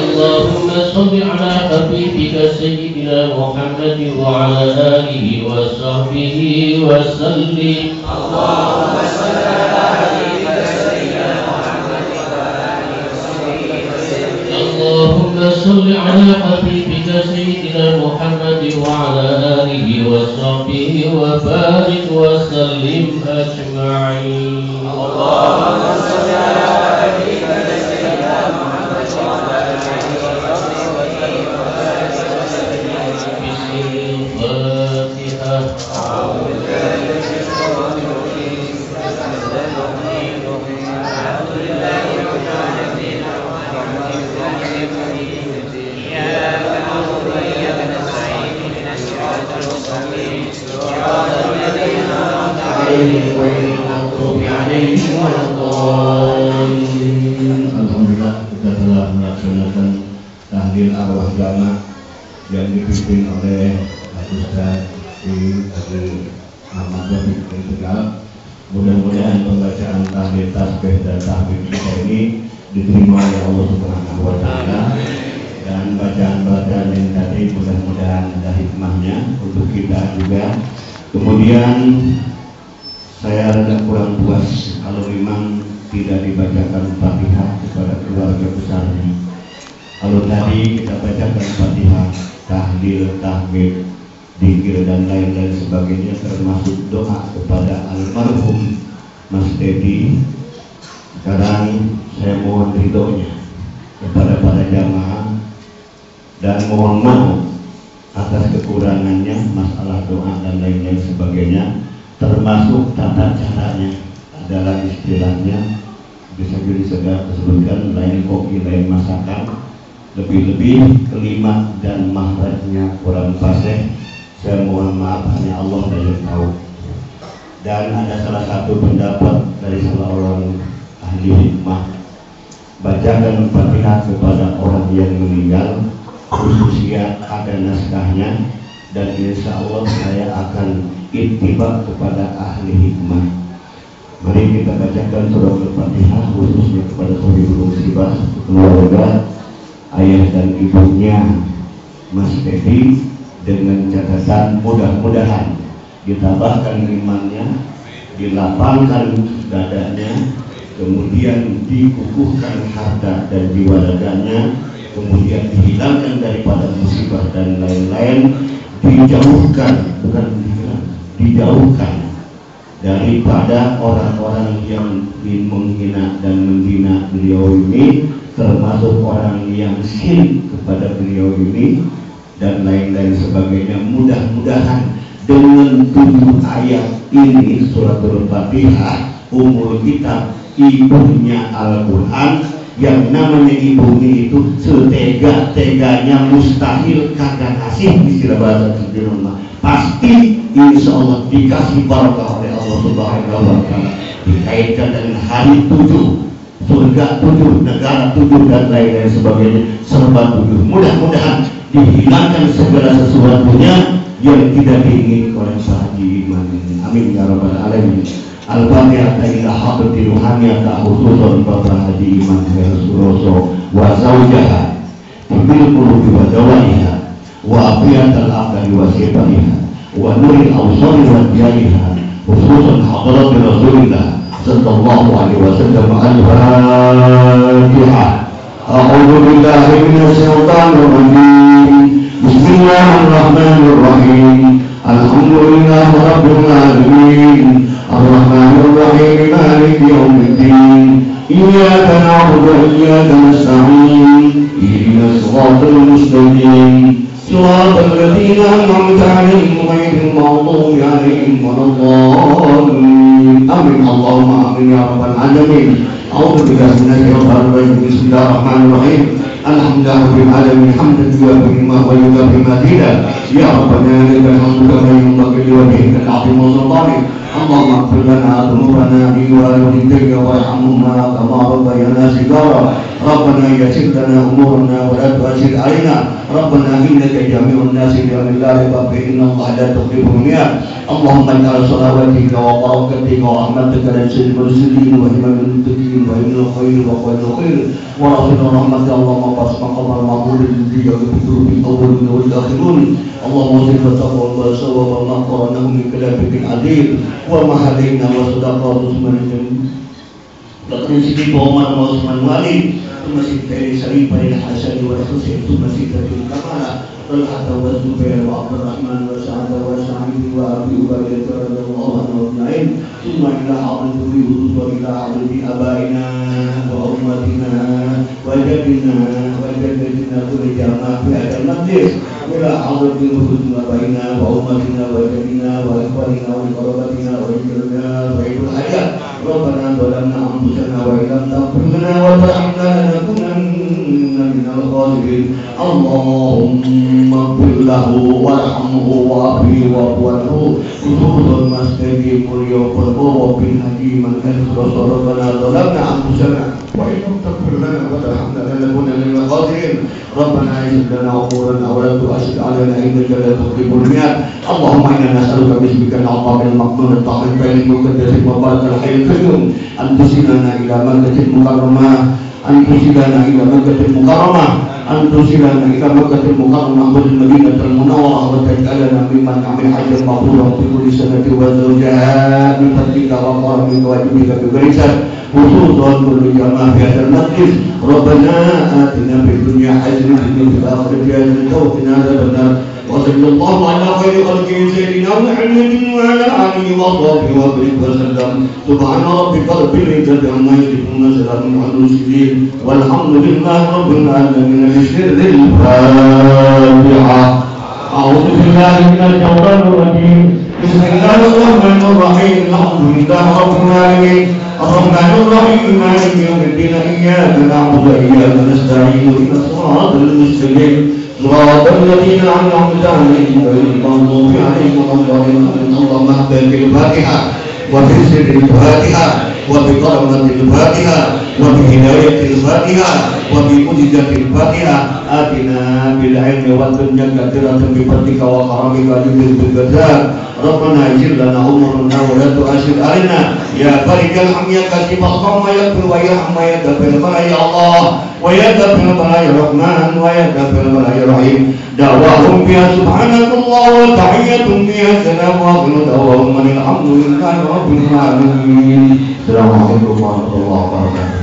Speaker 7: اللهم صل على حبيبك سيدنا محمد وعلى آله وصحبه وسلم. اللهم صل على حبيبك سيدنا محمد وعلى آله وصحبه وسلم. اللهم صل على حبيبك سيدنا محمد وعلى آله وصحبه وبارك وسلم أجمعين. اللهم صل على حبيبك سيدنا محمد وعلى آله وصحبه وسلم وبارك وسلم أجمعين. الفاتحة. أعوذ بالله من الشيطان الرجيم. بسم الله الرحمن الرحيم. الحمد لله رب العالمين الرحمن الرحيم مالك يوم الدين. إياك نعبد وإياك نستعين اهدنا الصراط المستقيم صراط الذين أنعمت عليهم غير المغضوب عليهم ولا الضالين.
Speaker 6: Alhamdulillah kita telah melaksanakan tahlil arwah jamaah yang dipimpin oleh Ustaz Muhammad Rafiq bin Tegal. Mudah-mudahan pembacaan tahlil tasbih dan tahmid kita ini diterima oleh Allah Subhanahu wa taala, dan bacaan-bacaan yang tadi mudah-mudahan ada hikmahnya untuk kita juga. Kemudian saya rada kurang puas kalau memang tidak dibacakan Fatihah kepada keluarga besarnya. Kalau tadi kita bacakan Fatihah, tahlil, tahmid, zikir dan lain-lain sebagainya, termasuk doa kepada almarhum Mas Dedi. Sekarang saya mohon ridhonya kepada para jamaah dan mohon maaf atas kekurangannya masalah doa dan lain-lain sebagainya, termasuk tata caranya adalah istilahnya bisa disebutkan lain kopi lain masakan, lebih-lebih kelima dan mahrajnya kurang fasih. Saya mohon maaf, hanya Allah yang tahu. Dan ada salah satu pendapat dari salah orang ahli hikmah, bacakan Fatihah kepada orang yang meninggal, khususnya ada naskahnya, dan insya Allah saya akan ittiba kepada ahli hikmah. Mari kita bacakan surah Al-Fatihah khususnya kepada Sohibul Musibah, keluarga, ayah dan ibunya Mas Dedi, dengan catatan mudah-mudahan ditambahkan imannya, dilapangkan dadanya, kemudian dikukuhkan harta dan jiwa raganya, kemudian dihilangkan daripada musibah dan lain-lain, dijauhkan, bukan dijauhkan daripada orang-orang yang menghina dan menghina beliau ini, termasuk orang yang syirik kepada beliau ini dan lain-lain sebagainya. Mudah-mudahan dengan 7 ayat ini surat Al-Fatihah, umul kitab, ibunya Al-Quran, yang namanya ibunya itu setega-teganya mustahil kagak kasih, istilah bahasa Indonesia, pasti insya Allah dikasih barakah oleh Allah Subhanahu wa taala, dikaitkan dengan hari 7, surga 7, negara 7 dan lain-lain sebagainya, serba 7. Mudah-mudahan dihilangkan segala sesuatunya yang tidak diingini oleh Haji Iman ini. Amin ya rabbal alamin. Al-Fatihah ila hadrati ruhaniyah khususan Bapak Haji Iman Suroso wa zawjaha bil qulubi wa dawaiha wa afiyatal aqli wa sifatiha wa nuril awsari wa diyaiha khususan hadrat Rasulullah sallallahu alaihi wasallam. Al-Fatihah. A'udzu billahi minasyaitonir rajim. Bismillahirrahmanirrahim. Alhamdulillahi rabbil alamin. Ar-Rahmanir Rahim. Maliki yaumiddin. Iyyaka na'budu wa iyyaka nasta'in. Ihdinas siratal mustaqim. Siratal ladzina an'amta 'alaihim ghairil maghdubi 'alaihim waladdallin. Amin. Allahumma amin ya rabbal alamin. A'udzu billahi minasyaitonir rajim. Bismillahirrahmanirrahim. Alhamdulillahirabbil alamin hamdan yuwaffiqu ma wa yukafi madida. Ya rabbana lakal hamdu kama yanbaghi li wajhika al-'azimi wa sultanik. Allahumma ighfir lana dhunubana wa walidayna warhamhuma kama rabbayana shighara.
Speaker 8: ربنا يسر لنا أمورنا ولا تؤثر علينا ربنا إنك جميع الناس بأمر الله رب إن الله لا تخلف الميعاد اللهم اجعل صلواتك وبركتك ورحمتك لسيد المرسلين وإمام المتقين وإمام الخير وخير الخير ورسول رحمة اللهم قسم قبر المعبود الذي يغفر في الأولين والآخرون اللهم صل وسلم وسوى وما قرنه من كلامك العديد وما هدينا وصدقات عثمان لقد سيدي وعمر وعثمان والي ثم سيدي سليم بن الحسن والحسين ثم سيدي الكمال طلحة والزبير وعبد الرحمن وسعد وسعيد وأبي عبيدة رضي الله عنهم أجمعين ثم إلى حضرة الوجود وإلى حضرة آبائنا وأمتنا وجدنا وجدتنا كل جماعة في هذا المجلس إلى حضرة الوجود وآبائنا وأمتنا وجدنا وإخواننا وقرابتنا وإخواننا وعيد الحياة ربنا ظلمنا أنفسنا وإن لم تغفر لنا وترحمنا لنكونن من الخاسرين اللهم اغفر له وارحمه وعافه واعف عنه خذوه المستجيب اليوم والقوة بالحكيم الكريم ربنا ظلمنا أنفسنا وإن لم تغفر لنا وترحمنا لنكونن من الخاسرين ربنا اجعل لنا عقولا ولا تؤشر علينا إنك لا تخلف الميعاد اللهم إنا نسألك باسمك العظيم المقدور الطاهر الكريم المقدس المبارك الحي القيوم أن ترسلنا إلى مكة المكرمة أن ترسلنا إلى مكة المكرمة أن ترسلنا إلى مكة المكرمة والمدينة المنورة وتجعلنا ممن عمل حجا مبرورا في كل سنة وزوجها بفضلك وكرمك وجودك ببركتك خصوصا كل جماعة في هذا المجلس ربنا آتنا في الدنيا حسنة وفي الآخرة حسنة وقنا عذاب النار وصلى الله على خير خلقه سيدنا محمد وعلى آله وصحبه وبارك وسلم سبحان ربك رب العزة عما يصفون وسلام على المرسلين والحمد لله رب العالمين بسر الفاتحة أعوذ بالله من الشيطان الرجيم بسم الله الرحمن الرحيم الحمد لله رب العالمين الرحمن الرحيم مالك يوم الدين إياك نعبد وإياك نستعين إلى الصراط المستقيم صراط الذين أنعمت عليهم غير المغضوب عليهم ولا الضالين اللهم اهدنا بالفاتحة وفي سر الفاتحة وبكرمة الفاتحة وبهداية الفاتحة وبمعجزة الفاتحة آتنا بالعلم والدنيا كثيرة بفضلك وكرمك جزيل بالجزاء ربنا اجعل لنا عمرنا ولا تؤثر علينا يا فرج الهم يا كاشف الغم ويغفر ويرحم ويغفر البلاء يا الله ويغفر البلاء يا رحمن ويغفر البلاء يا رحيم دعواهم فيها سبحانك الله وتحيتهم فيها سلام واخر دعواهم ان الحمد لله رب العالمين السلام عليكم ورحمة الله وبركاته.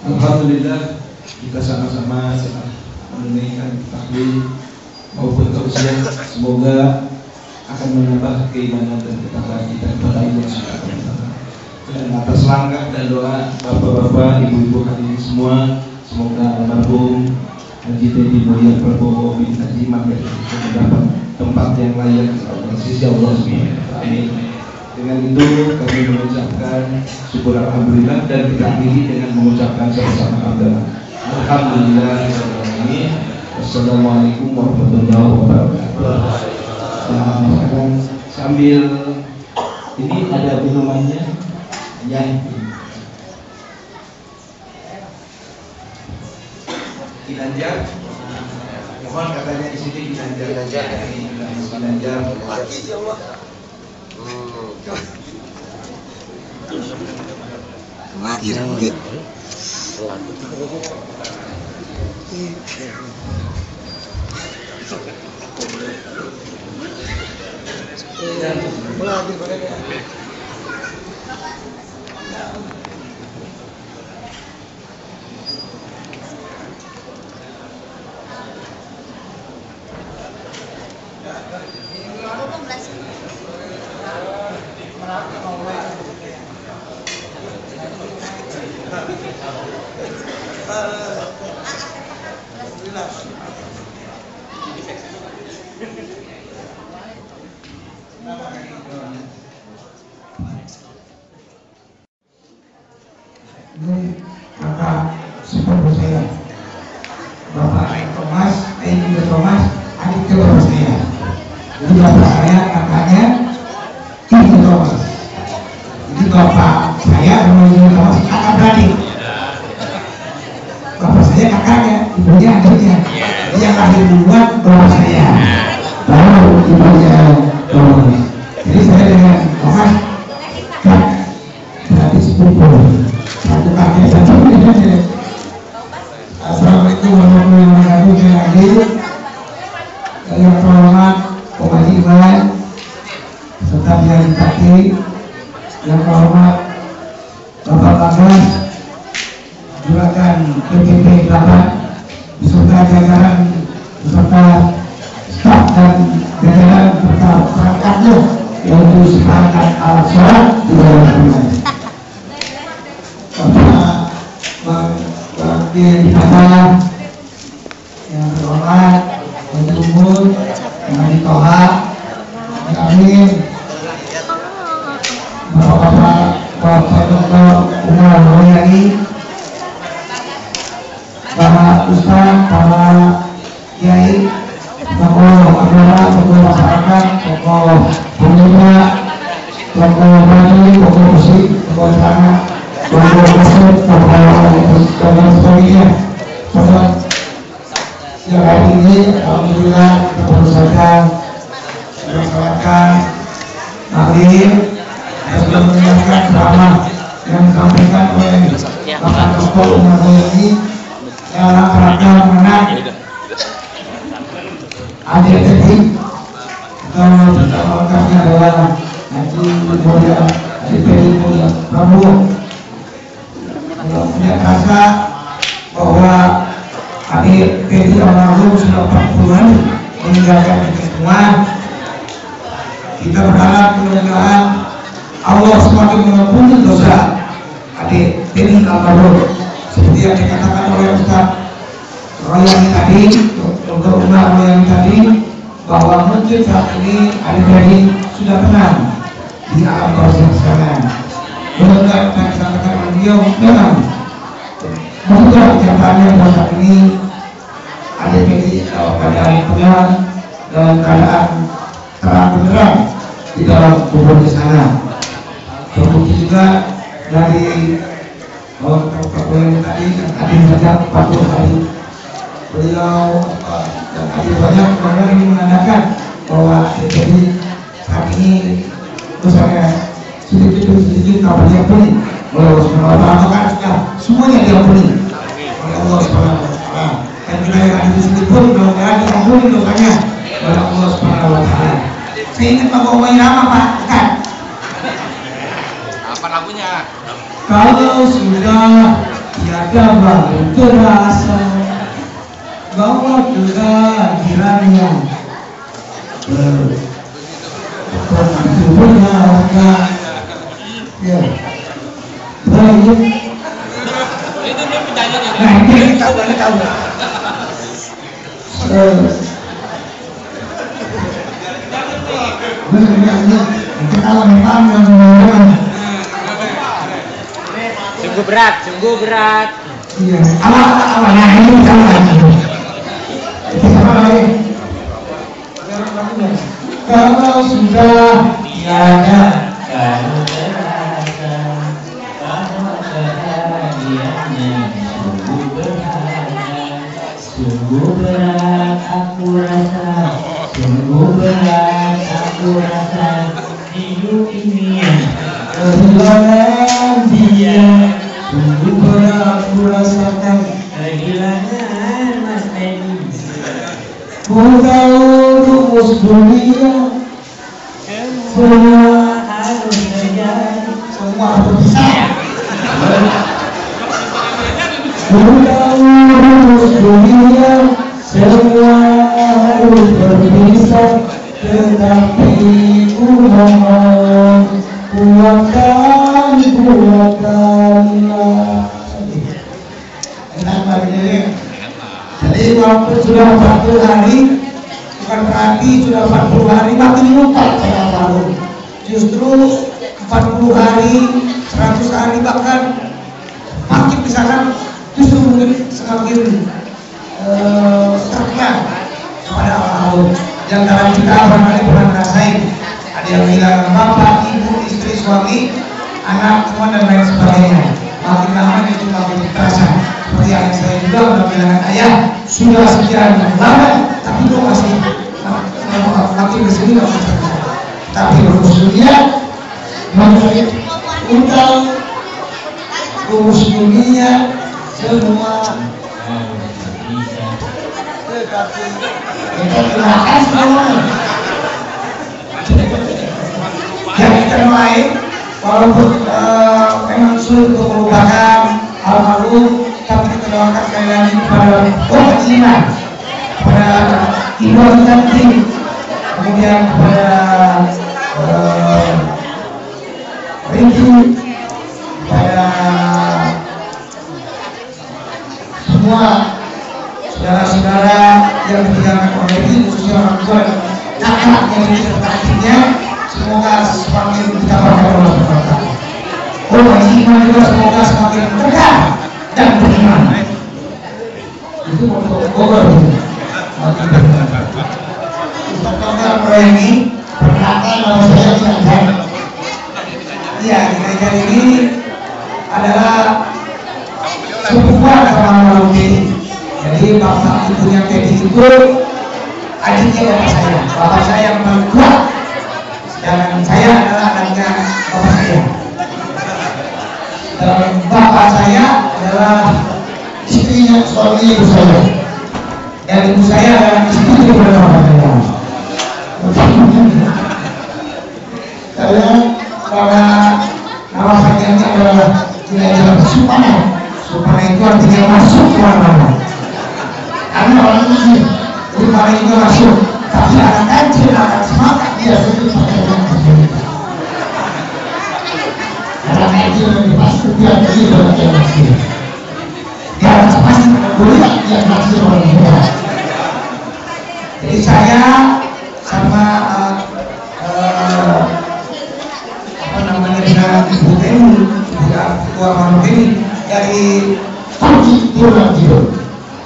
Speaker 3: Alhamdulillah kita sama-sama menunaikan takbir maupun tausiah, semoga akan menambah keimanan dan ketakwaan kita kepada Allah Subhanahu wa taala. Dan atas langkah dan doa bapak-bapak, ibu-ibu hadirin semua, semoga almarhum Haji Teddy Mulia Prabowo bin Haji Mampir mendapat tempat yang layak di sisi Allah Subhanahu wa taala. Amin. Dengan itu kami mengucapkan syukur alhamdulillah dan kita akhiri dengan mengucapkan sama-sama alhamdulillah. Wassalamualaikum warahmatullahi wabarakatuh. Nah, sekarang sambil ini ada minumannya ya. Kinanjar. Mohon katanya di sini Kinanjar. Kinanjar.
Speaker 2: Mahir mungkin.
Speaker 9: Ini kakak sepupu saya, Bapak Thomas, juga Thomas, adik ke bapak saya. Jadi bapak saya kakaknya Ibu Thomas. Jadi bapak Sekalian Bupati yang terhormat Bapak Bagas, Juragan PPP 8 beserta jajaran beserta staf dan jajaran serta perangkatnya yaitu seperangkat alat sholat di dalam rumah. Bapak di Bapak yang terhormat Menteri Umur, yang Adi Toha, Amin, Bapak Dr. Umar Mulyani, para ustaz, para kiai, tokoh agama, tokoh masyarakat, tokoh pemuda, tokoh bani, tokoh musik, tokoh tanah, tokoh musik, tokoh sebagainya. Yang hari ini alhamdulillah kita baru saja melaksanakan taklim dan sudah menyiapkan ceramah yang disampaikan oleh Bapak Dr. Umar Mulyani dalam rangka mengenang adik jadi pertama lengkapnya adalah Haji Mulia Haji Mulia Prabowo. Tidak terasa bahwa adik Teddy almarhum sudah 40 hari meninggalkan semua. Kita berharap mudah-mudahan Allah semakin mengampuni dosa adik Teddy almarhum. Seperti yang dikatakan oleh Ustaz Royani tadi, Dr. Umar Royani tadi, bahwa mungkin saat ini adik Teddy sudah tenang di alam barzakh sekarang. Mudah-mudahan kita disampaikan oleh beliau memang mudah kenyataannya pada saat ini adik Teddy dalam keadaan tenang dalam keadaan terang benderang di dalam kubur di sana. Terbukti juga dari yang tadi hadir saja 40 hari beliau dan hadir banyak benar ini menandakan bahwa jadi saat ini dosanya sedikit kalau diampuni oleh Allah Subhanahu wa Ta'ala, maka sudah semuanya diampuni oleh Allah Subhanahu wa Ta'ala. Dan kita yang ada di sini pun mudah-mudahan diampuni dosanya oleh Allah Subhanahu wa Ta'ala. Saya ingat Bapak Umairama Pak, kan?
Speaker 2: Apa lagunya?
Speaker 9: Kalau sudah tiada baru terasa bahwa kehadirannya berbenarkan ya baik. Nah ini kita boleh tahu. Kita memang
Speaker 2: Sungguh berat.
Speaker 9: Iya, awalnya ini kalau sudah tiada kalau terasa bahwa kehadirannya sungguh berat aku rasa, sungguh berat aku rasa hidup ini kehilangan dia. Sungguh berat aku rasakan kehilangan Mas Teddy. Ku tahu rumus dunia semua harus terjadi, semua harus bisa. Ku tahu rumus dunia semua harus berpisah, tetapi ku mohon kuatkan jadi walaupun sudah 40 hari bukan berarti sudah 40 hari makin lupa saya tahu. Justru 40 hari 100 hari bahkan makin misalkan justru mungkin semakin terkenal kepada Allah. Yang dalam kita barangkali pernah ngerasain ada yang bilang bapak, ibu, istri, suami, anak, teman dan lain sebagainya. Makin lama itu makin terasa. Seperti yang saya juga pernah bilang ayah sudah sekian lama, tapi kok masih makin kesini makin terasa. Tapi rumusnya menurut utang rumus dunia semua kita terima kasih semua. lain, walaupun memang sulit untuk melupakan almarhum, tapi kita doakan sekali lagi kepada orang iman, kepada ibu cantik, kemudian kepada Rindu, kepada semua saudara-saudara yang meninggalkan oleh ini, khususnya orang tua dan kakak yang diserta adiknya, semoga semakin kita berkah Allah SWT. Orang iman juga semoga semakin tegar dan beriman. Itu untuk Bogor. Untuk program proyek ini perkenalkan nama saya Jangan. Iya, gereja ini adalah sepupuan sama almarhum Teddy. Jadi bapak ibunya Teddy itu adiknya bapak saya. Bapak saya yang paling tua dan saya adalah anaknya bapak saya. Dan bapak saya adalah istrinya suami ibu saya. Dan ibu saya adalah istri daripada bapak saya. Saya pada nama panjangnya adalah Jalan Supana. Supana itu artinya masuk ke mana-mana. Karena orang ini Supana itu masuk, tapi anak kecil akan semangat dia sendiri pakai yang tersebut. Anak kecil lebih pasti dia beli dengan yang kecil. Dia harus pasti kuliah yang masih orang tua. Jadi saya sama Ibu Teni, Ketua Manu Teni dari Turki Turki Kilo.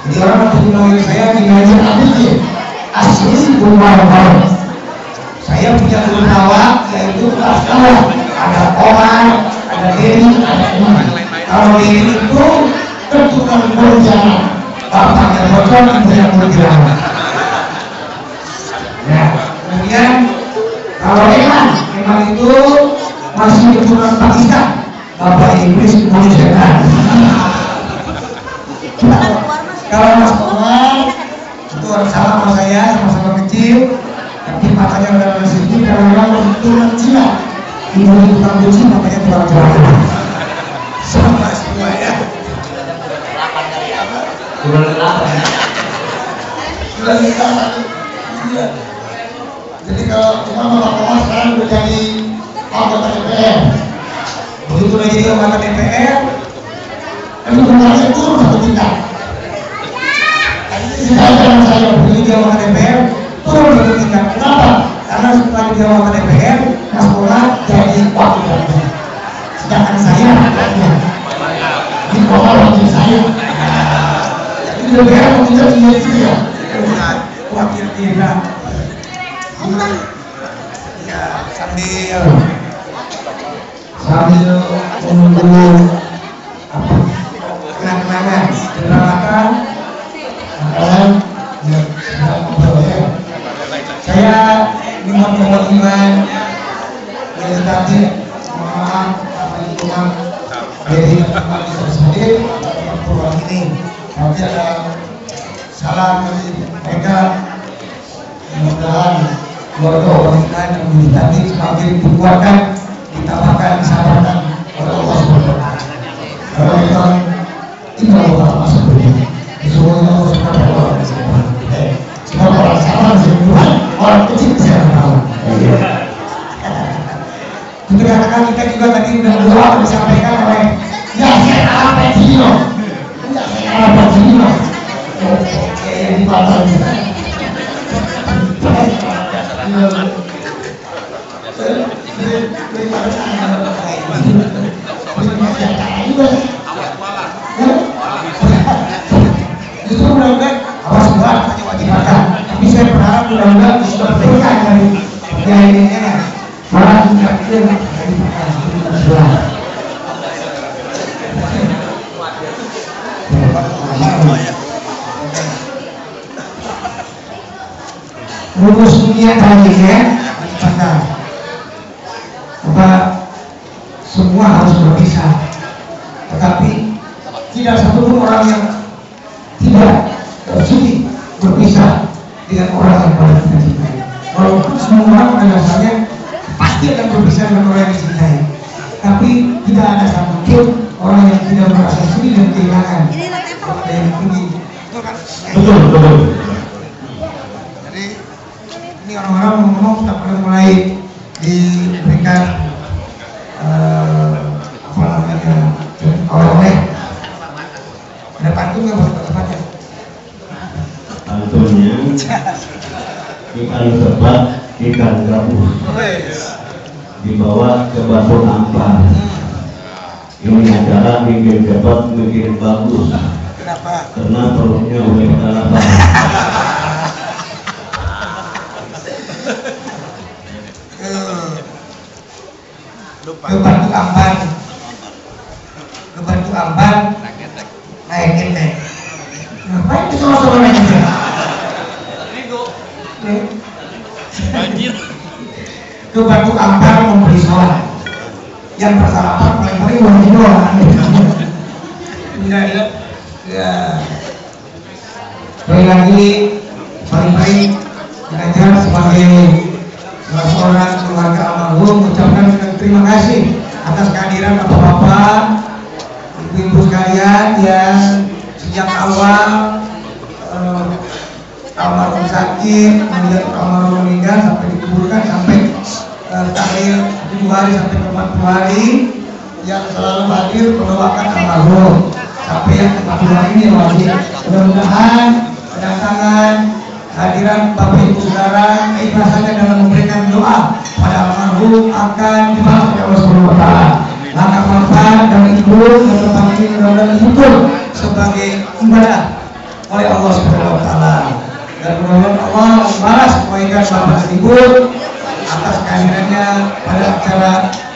Speaker 9: Jadi orang waktu memanggil saya dinamakan Abidin asli Gumbawa. Saya punya guru tawa yaitu kelas tawa. Ada Omar, ada Deni, ada Umar. Kalau Deni itu tukang berjalan, bapaknya motor, ibunya berjalan. Nah, kemudian kalau Eman itu masih keturunan Pakistan, bapak Inggris Indonesia. Kalau Mas Omar itu sama sama saya, sama-sama kecil, tapi matanya udah dari sini karena memang keturunan Cina. Ibu tukang cuci, bapaknya tukang celana. Sama semua ya.
Speaker 2: Sudah delapan.
Speaker 9: Sudah delapan. Iya. Jadi kalau cuma Bapak Omar sekarang udah jadi anggota DPR. Begitu lagi jadi anggota DPR, itu kemarin turun satu tingkat. Saya begitu dia anggota DPR turun satu tingkat. Kenapa? Karena setelah dia anggota DPR, Mas Bola jadi wakil rakyat. Sedangkan saya rakyatnya. Ini Bola wakil saya. Jadi DPR tidak dia itu ya. Wakil dia. Ya, sambil menunggu kenang-kenangan dilakukan saya ingin mengucapkan yang tadi maaf Imam dari sedih program ini tapi ada salam dari mereka mudah-mudahan keluarga orang iman yang tadi semakin dikuatkan, ditambahkan, disabarkan oleh Allah SWT. Kalau memang tinggal orang masa berikutnya, semuanya Allah SWT. Semua orang sabar semua orang kecil bisa tahu. Untuk katakan kita juga tadi sudah berdoa disampaikan oleh Yasir Al-Fatihino. Yasir Al-Fatihino. Yang di pasar kita. Justru mudah-mudahan awas buat wajib makan. Tapi saya berharap mudah-mudahan sudah berkah dari yang ini malah tidak dari makan sebelah. Rumus dunia tadi ya, apa semua harus berpisah, tetapi tidak satu pun orang yang tidak sudi berpisah dengan orang yang paling kita cintai. Walaupun semua orang pada dasarnya pasti pasti akan berpisah dengan orang yang dicintai. Tapi tidak ada satupun orang yang tidak merasa sedih dan kehilangan kepada yang tinggi. Betul kan?
Speaker 8: Betul.
Speaker 9: Jadi ini orang-orang ngomong kita perlu mulai diberikan apa namanya oleh ada pantun nggak buat tempatnya?
Speaker 8: Pantunnya ikan sepat, ikan gabus dibawa ke batu ampar. Ini adalah bikin cepat, bikin bagus.
Speaker 9: Kenapa?
Speaker 8: Karena perutnya udah pada lapar.
Speaker 9: Ke batu ampar, naik ketek. Ngapain itu sama-sama naik ketek?
Speaker 2: Banjir.
Speaker 9: Ke batu ampar membeli sholat. Yang bersalapan paling-paling wajib doang. Enggak ya. Sekali lagi paling-paling belajar sebagai salah seorang keluarga almarhum mengucapkan terima kasih atas kehadiran bapak-bapak, ibu-ibu sekalian yang sejak awal almarhum sakit, kemudian almarhum meninggal sampai dikuburkan sampai tahlil 7 hari sampai 40 hari yang selalu hadir mendoakan almarhum sampai yang 40 hari ini wajib. Mudah-mudahan kedatangan hadiran Bapak Ibu Saudara keikhlasannya dalam memberikan doa pada almarhum akan dibalas oleh Allah Subhanahu wa taala. Langkah manfaat dan ibu dan tempat ini mudah-mudahan diukur sebagai ibadah oleh Allah Subhanahu wa taala. Dan mudah-mudahan Allah membalas kebaikan Bapak dan Ibu atas kehadirannya pada acara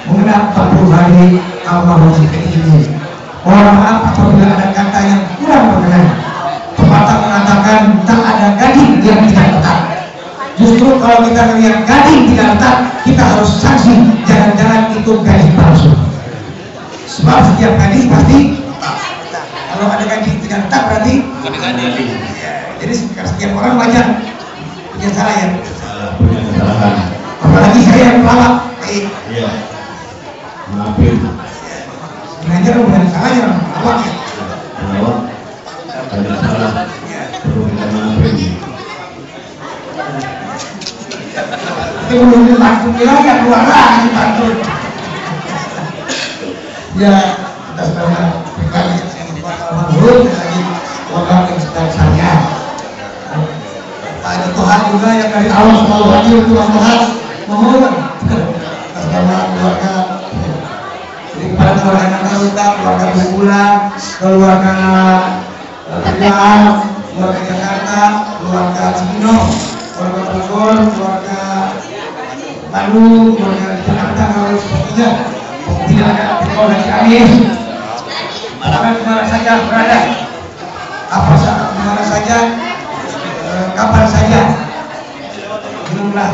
Speaker 9: mengenang 40 hari almarhum ini. Mohon maaf apabila ada kata yang kurang berkenan. Pepatah mengatakan tak ada gading yang tidak retak. Justru kalau kita melihat gading tidak retak, kita harus sanksi. Jangan-jangan itu gading palsu. Sebab setiap gading pasti retak. Kalau ada gading tidak retak berarti gading. Jadi setiap orang banyak punya salah ya.
Speaker 8: Punya kesalahan.
Speaker 9: Apalagi saya yang pelawak.
Speaker 8: Iya. Maafin.
Speaker 9: Belajar bukan salah yang pelawak ya.
Speaker 8: Pelawak. Ada salah. Perlu kita maafin.
Speaker 9: Itu belum dipantun lagi ya keluar lagi pantun. Ya atas nama pribadi saya membuat almarhum lagi orang yang sedang saya. Ada Tuhan juga yang dari awal selalu hadir untuk membahas memohon atas nama keluarga. Jadi kepada keluarga Nangkaruta, keluarga Bubulan, keluarga Kerjaan, keluarga Jakarta, keluarga Cibinong, keluarga Bogor, keluarga Bandung, keluarga Jakarta, kalau sepertinya tidak ada Tito dan Anies. Dimana saja berada, dimana saja, kapan saja, jumlah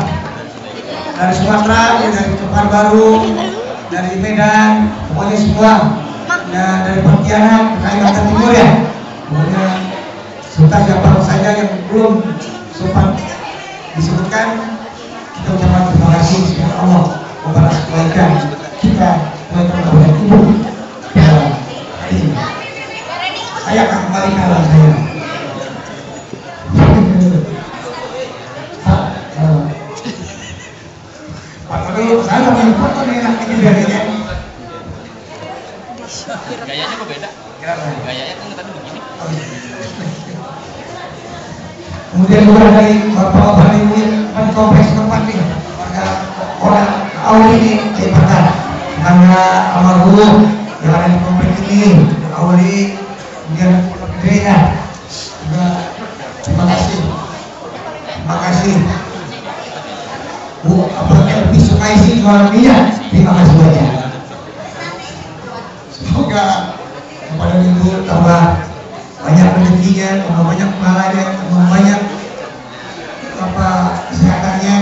Speaker 9: dari Sumatera, dari Pekanbaru, dari Medan, pokoknya semua, dan dari Pontianak, Kalimantan Timur ya. Kemudian serta siapa saja yang belum sempat disebutkan, kita ucapkan terima kasih kepada Allah membalas kebaikan kita kepada ibu. Ya, ini saya akan kembali ke alam saya. Pak Aduh, saya mau foto nih enak ini biasanya.
Speaker 2: Gayanya kok beda? Gayanya kan tadi begini.
Speaker 9: Kemudian juga dari bapak-bapak ini di kompleks tempat nih orang awal ini dipatah karena almarhum yang ada di kompleks ini awali kemudian gedenya juga terima kasih Bu apalagi lebih suka isi jualan minyak terima kasih banyak. Semoga kepada ibu tambah banyak rezekinya, tambah banyak pahalanya, tambah banyak kesehatannya,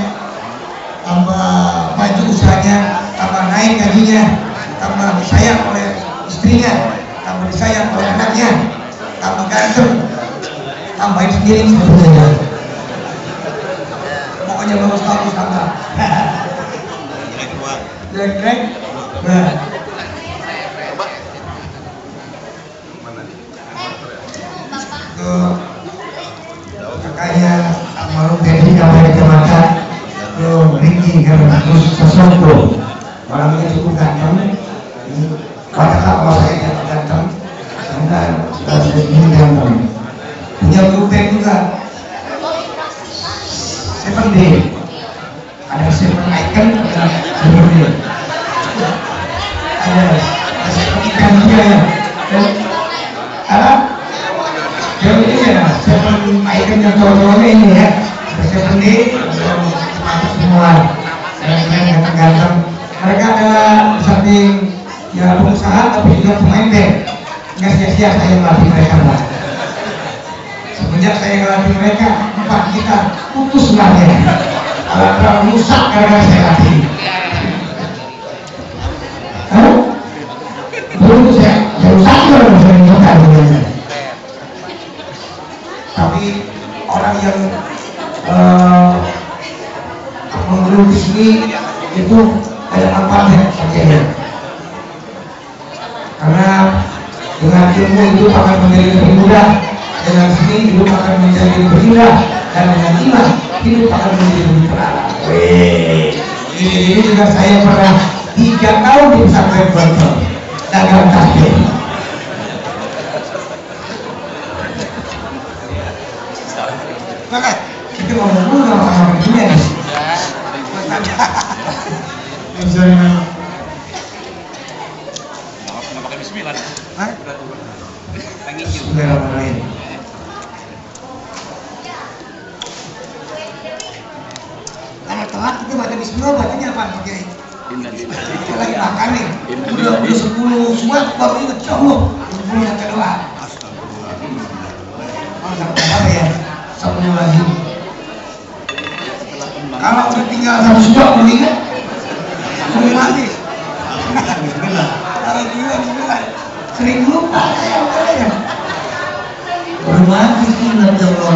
Speaker 9: tambah maju usahanya, tambah naik gajinya, tambah disayang oleh istrinya, tambah disayang oleh anaknya, tambah ganteng, tambahin sendiri sebetulnya. Pokoknya bagus tambah. Krek. Nah. Tuh kakaknya almarhum Teddy kalau kecamatan tuh Ringgi karena terus Sasongko orangnya cukup ganteng. Katakan kalau saya tidak ganteng, saya ini ganteng. Punya grup juga. Seven Day. Ada seven icon, ada seven day. Ada seven ikan juga ya. Ada ini ya, seven icon yang cowok-cowoknya ini ya. Ada seven day, semua yang ganteng. Mereka adalah samping ya pengusaha tapi juga pemain band. Nggak sia-sia saya melatih mereka lah. Semenjak saya melatih mereka, 4 kita putus sebenarnya. Alat rusak karena saya latih. Dulu saya rusak kalau saya rusak sebenarnya. Tapi orang yang menggeluti sini itu ada manfaatnya pakainya. Karena dengan ilmu hidup akan menjadi lebih mudah, dengan seni hidup akan menjadi lebih indah, dan dengan iman hidup akan menjadi lebih terang. Ini juga saya pernah 3 tahun di pesantren Gontor dagang takbir. Maka kita ngomong dulu sama begini ya.
Speaker 2: Nggak pakai bismillah.
Speaker 9: Hah?
Speaker 2: Pengen juga.
Speaker 9: Bismillahirrahmanirrahim. Karena telat kita baca bismillah, bacanya apa pakai? Kita lagi makan nih. Udah 10 semua baru ingat Allah. 10 yang kedua. Oh, apa ya? 10 lagi. Kalau udah tinggal 1 sudah belum ingat, belum mati. Kalau juga bismillah. Sering lupa ya. Belum mati sih nanti Allah.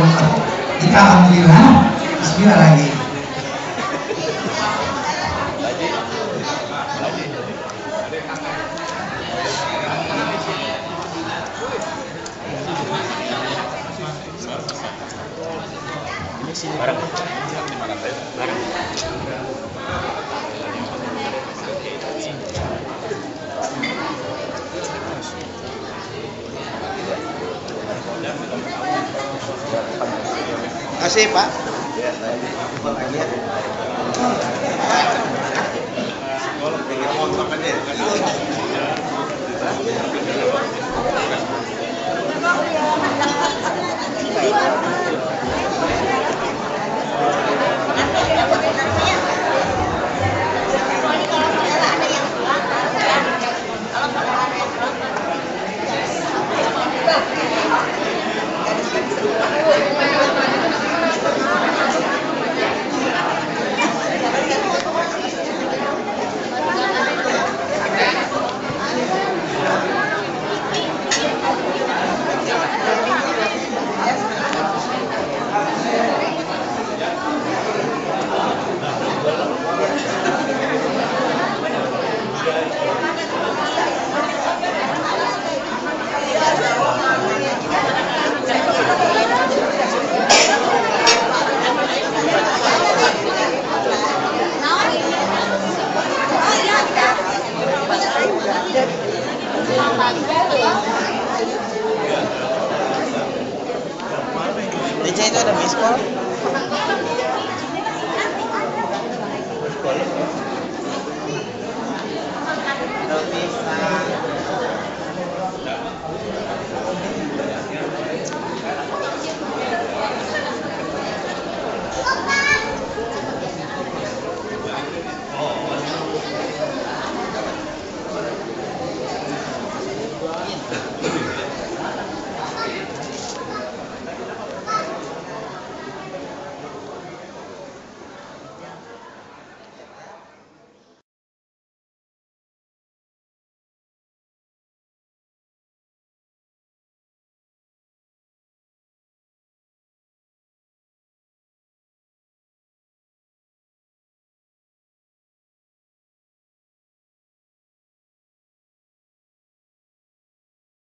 Speaker 9: Kita alhamdulillah bismillah lagi.
Speaker 2: Barang. Barang.
Speaker 10: Kasih Pak. DJ itu ada miss call. Bisa.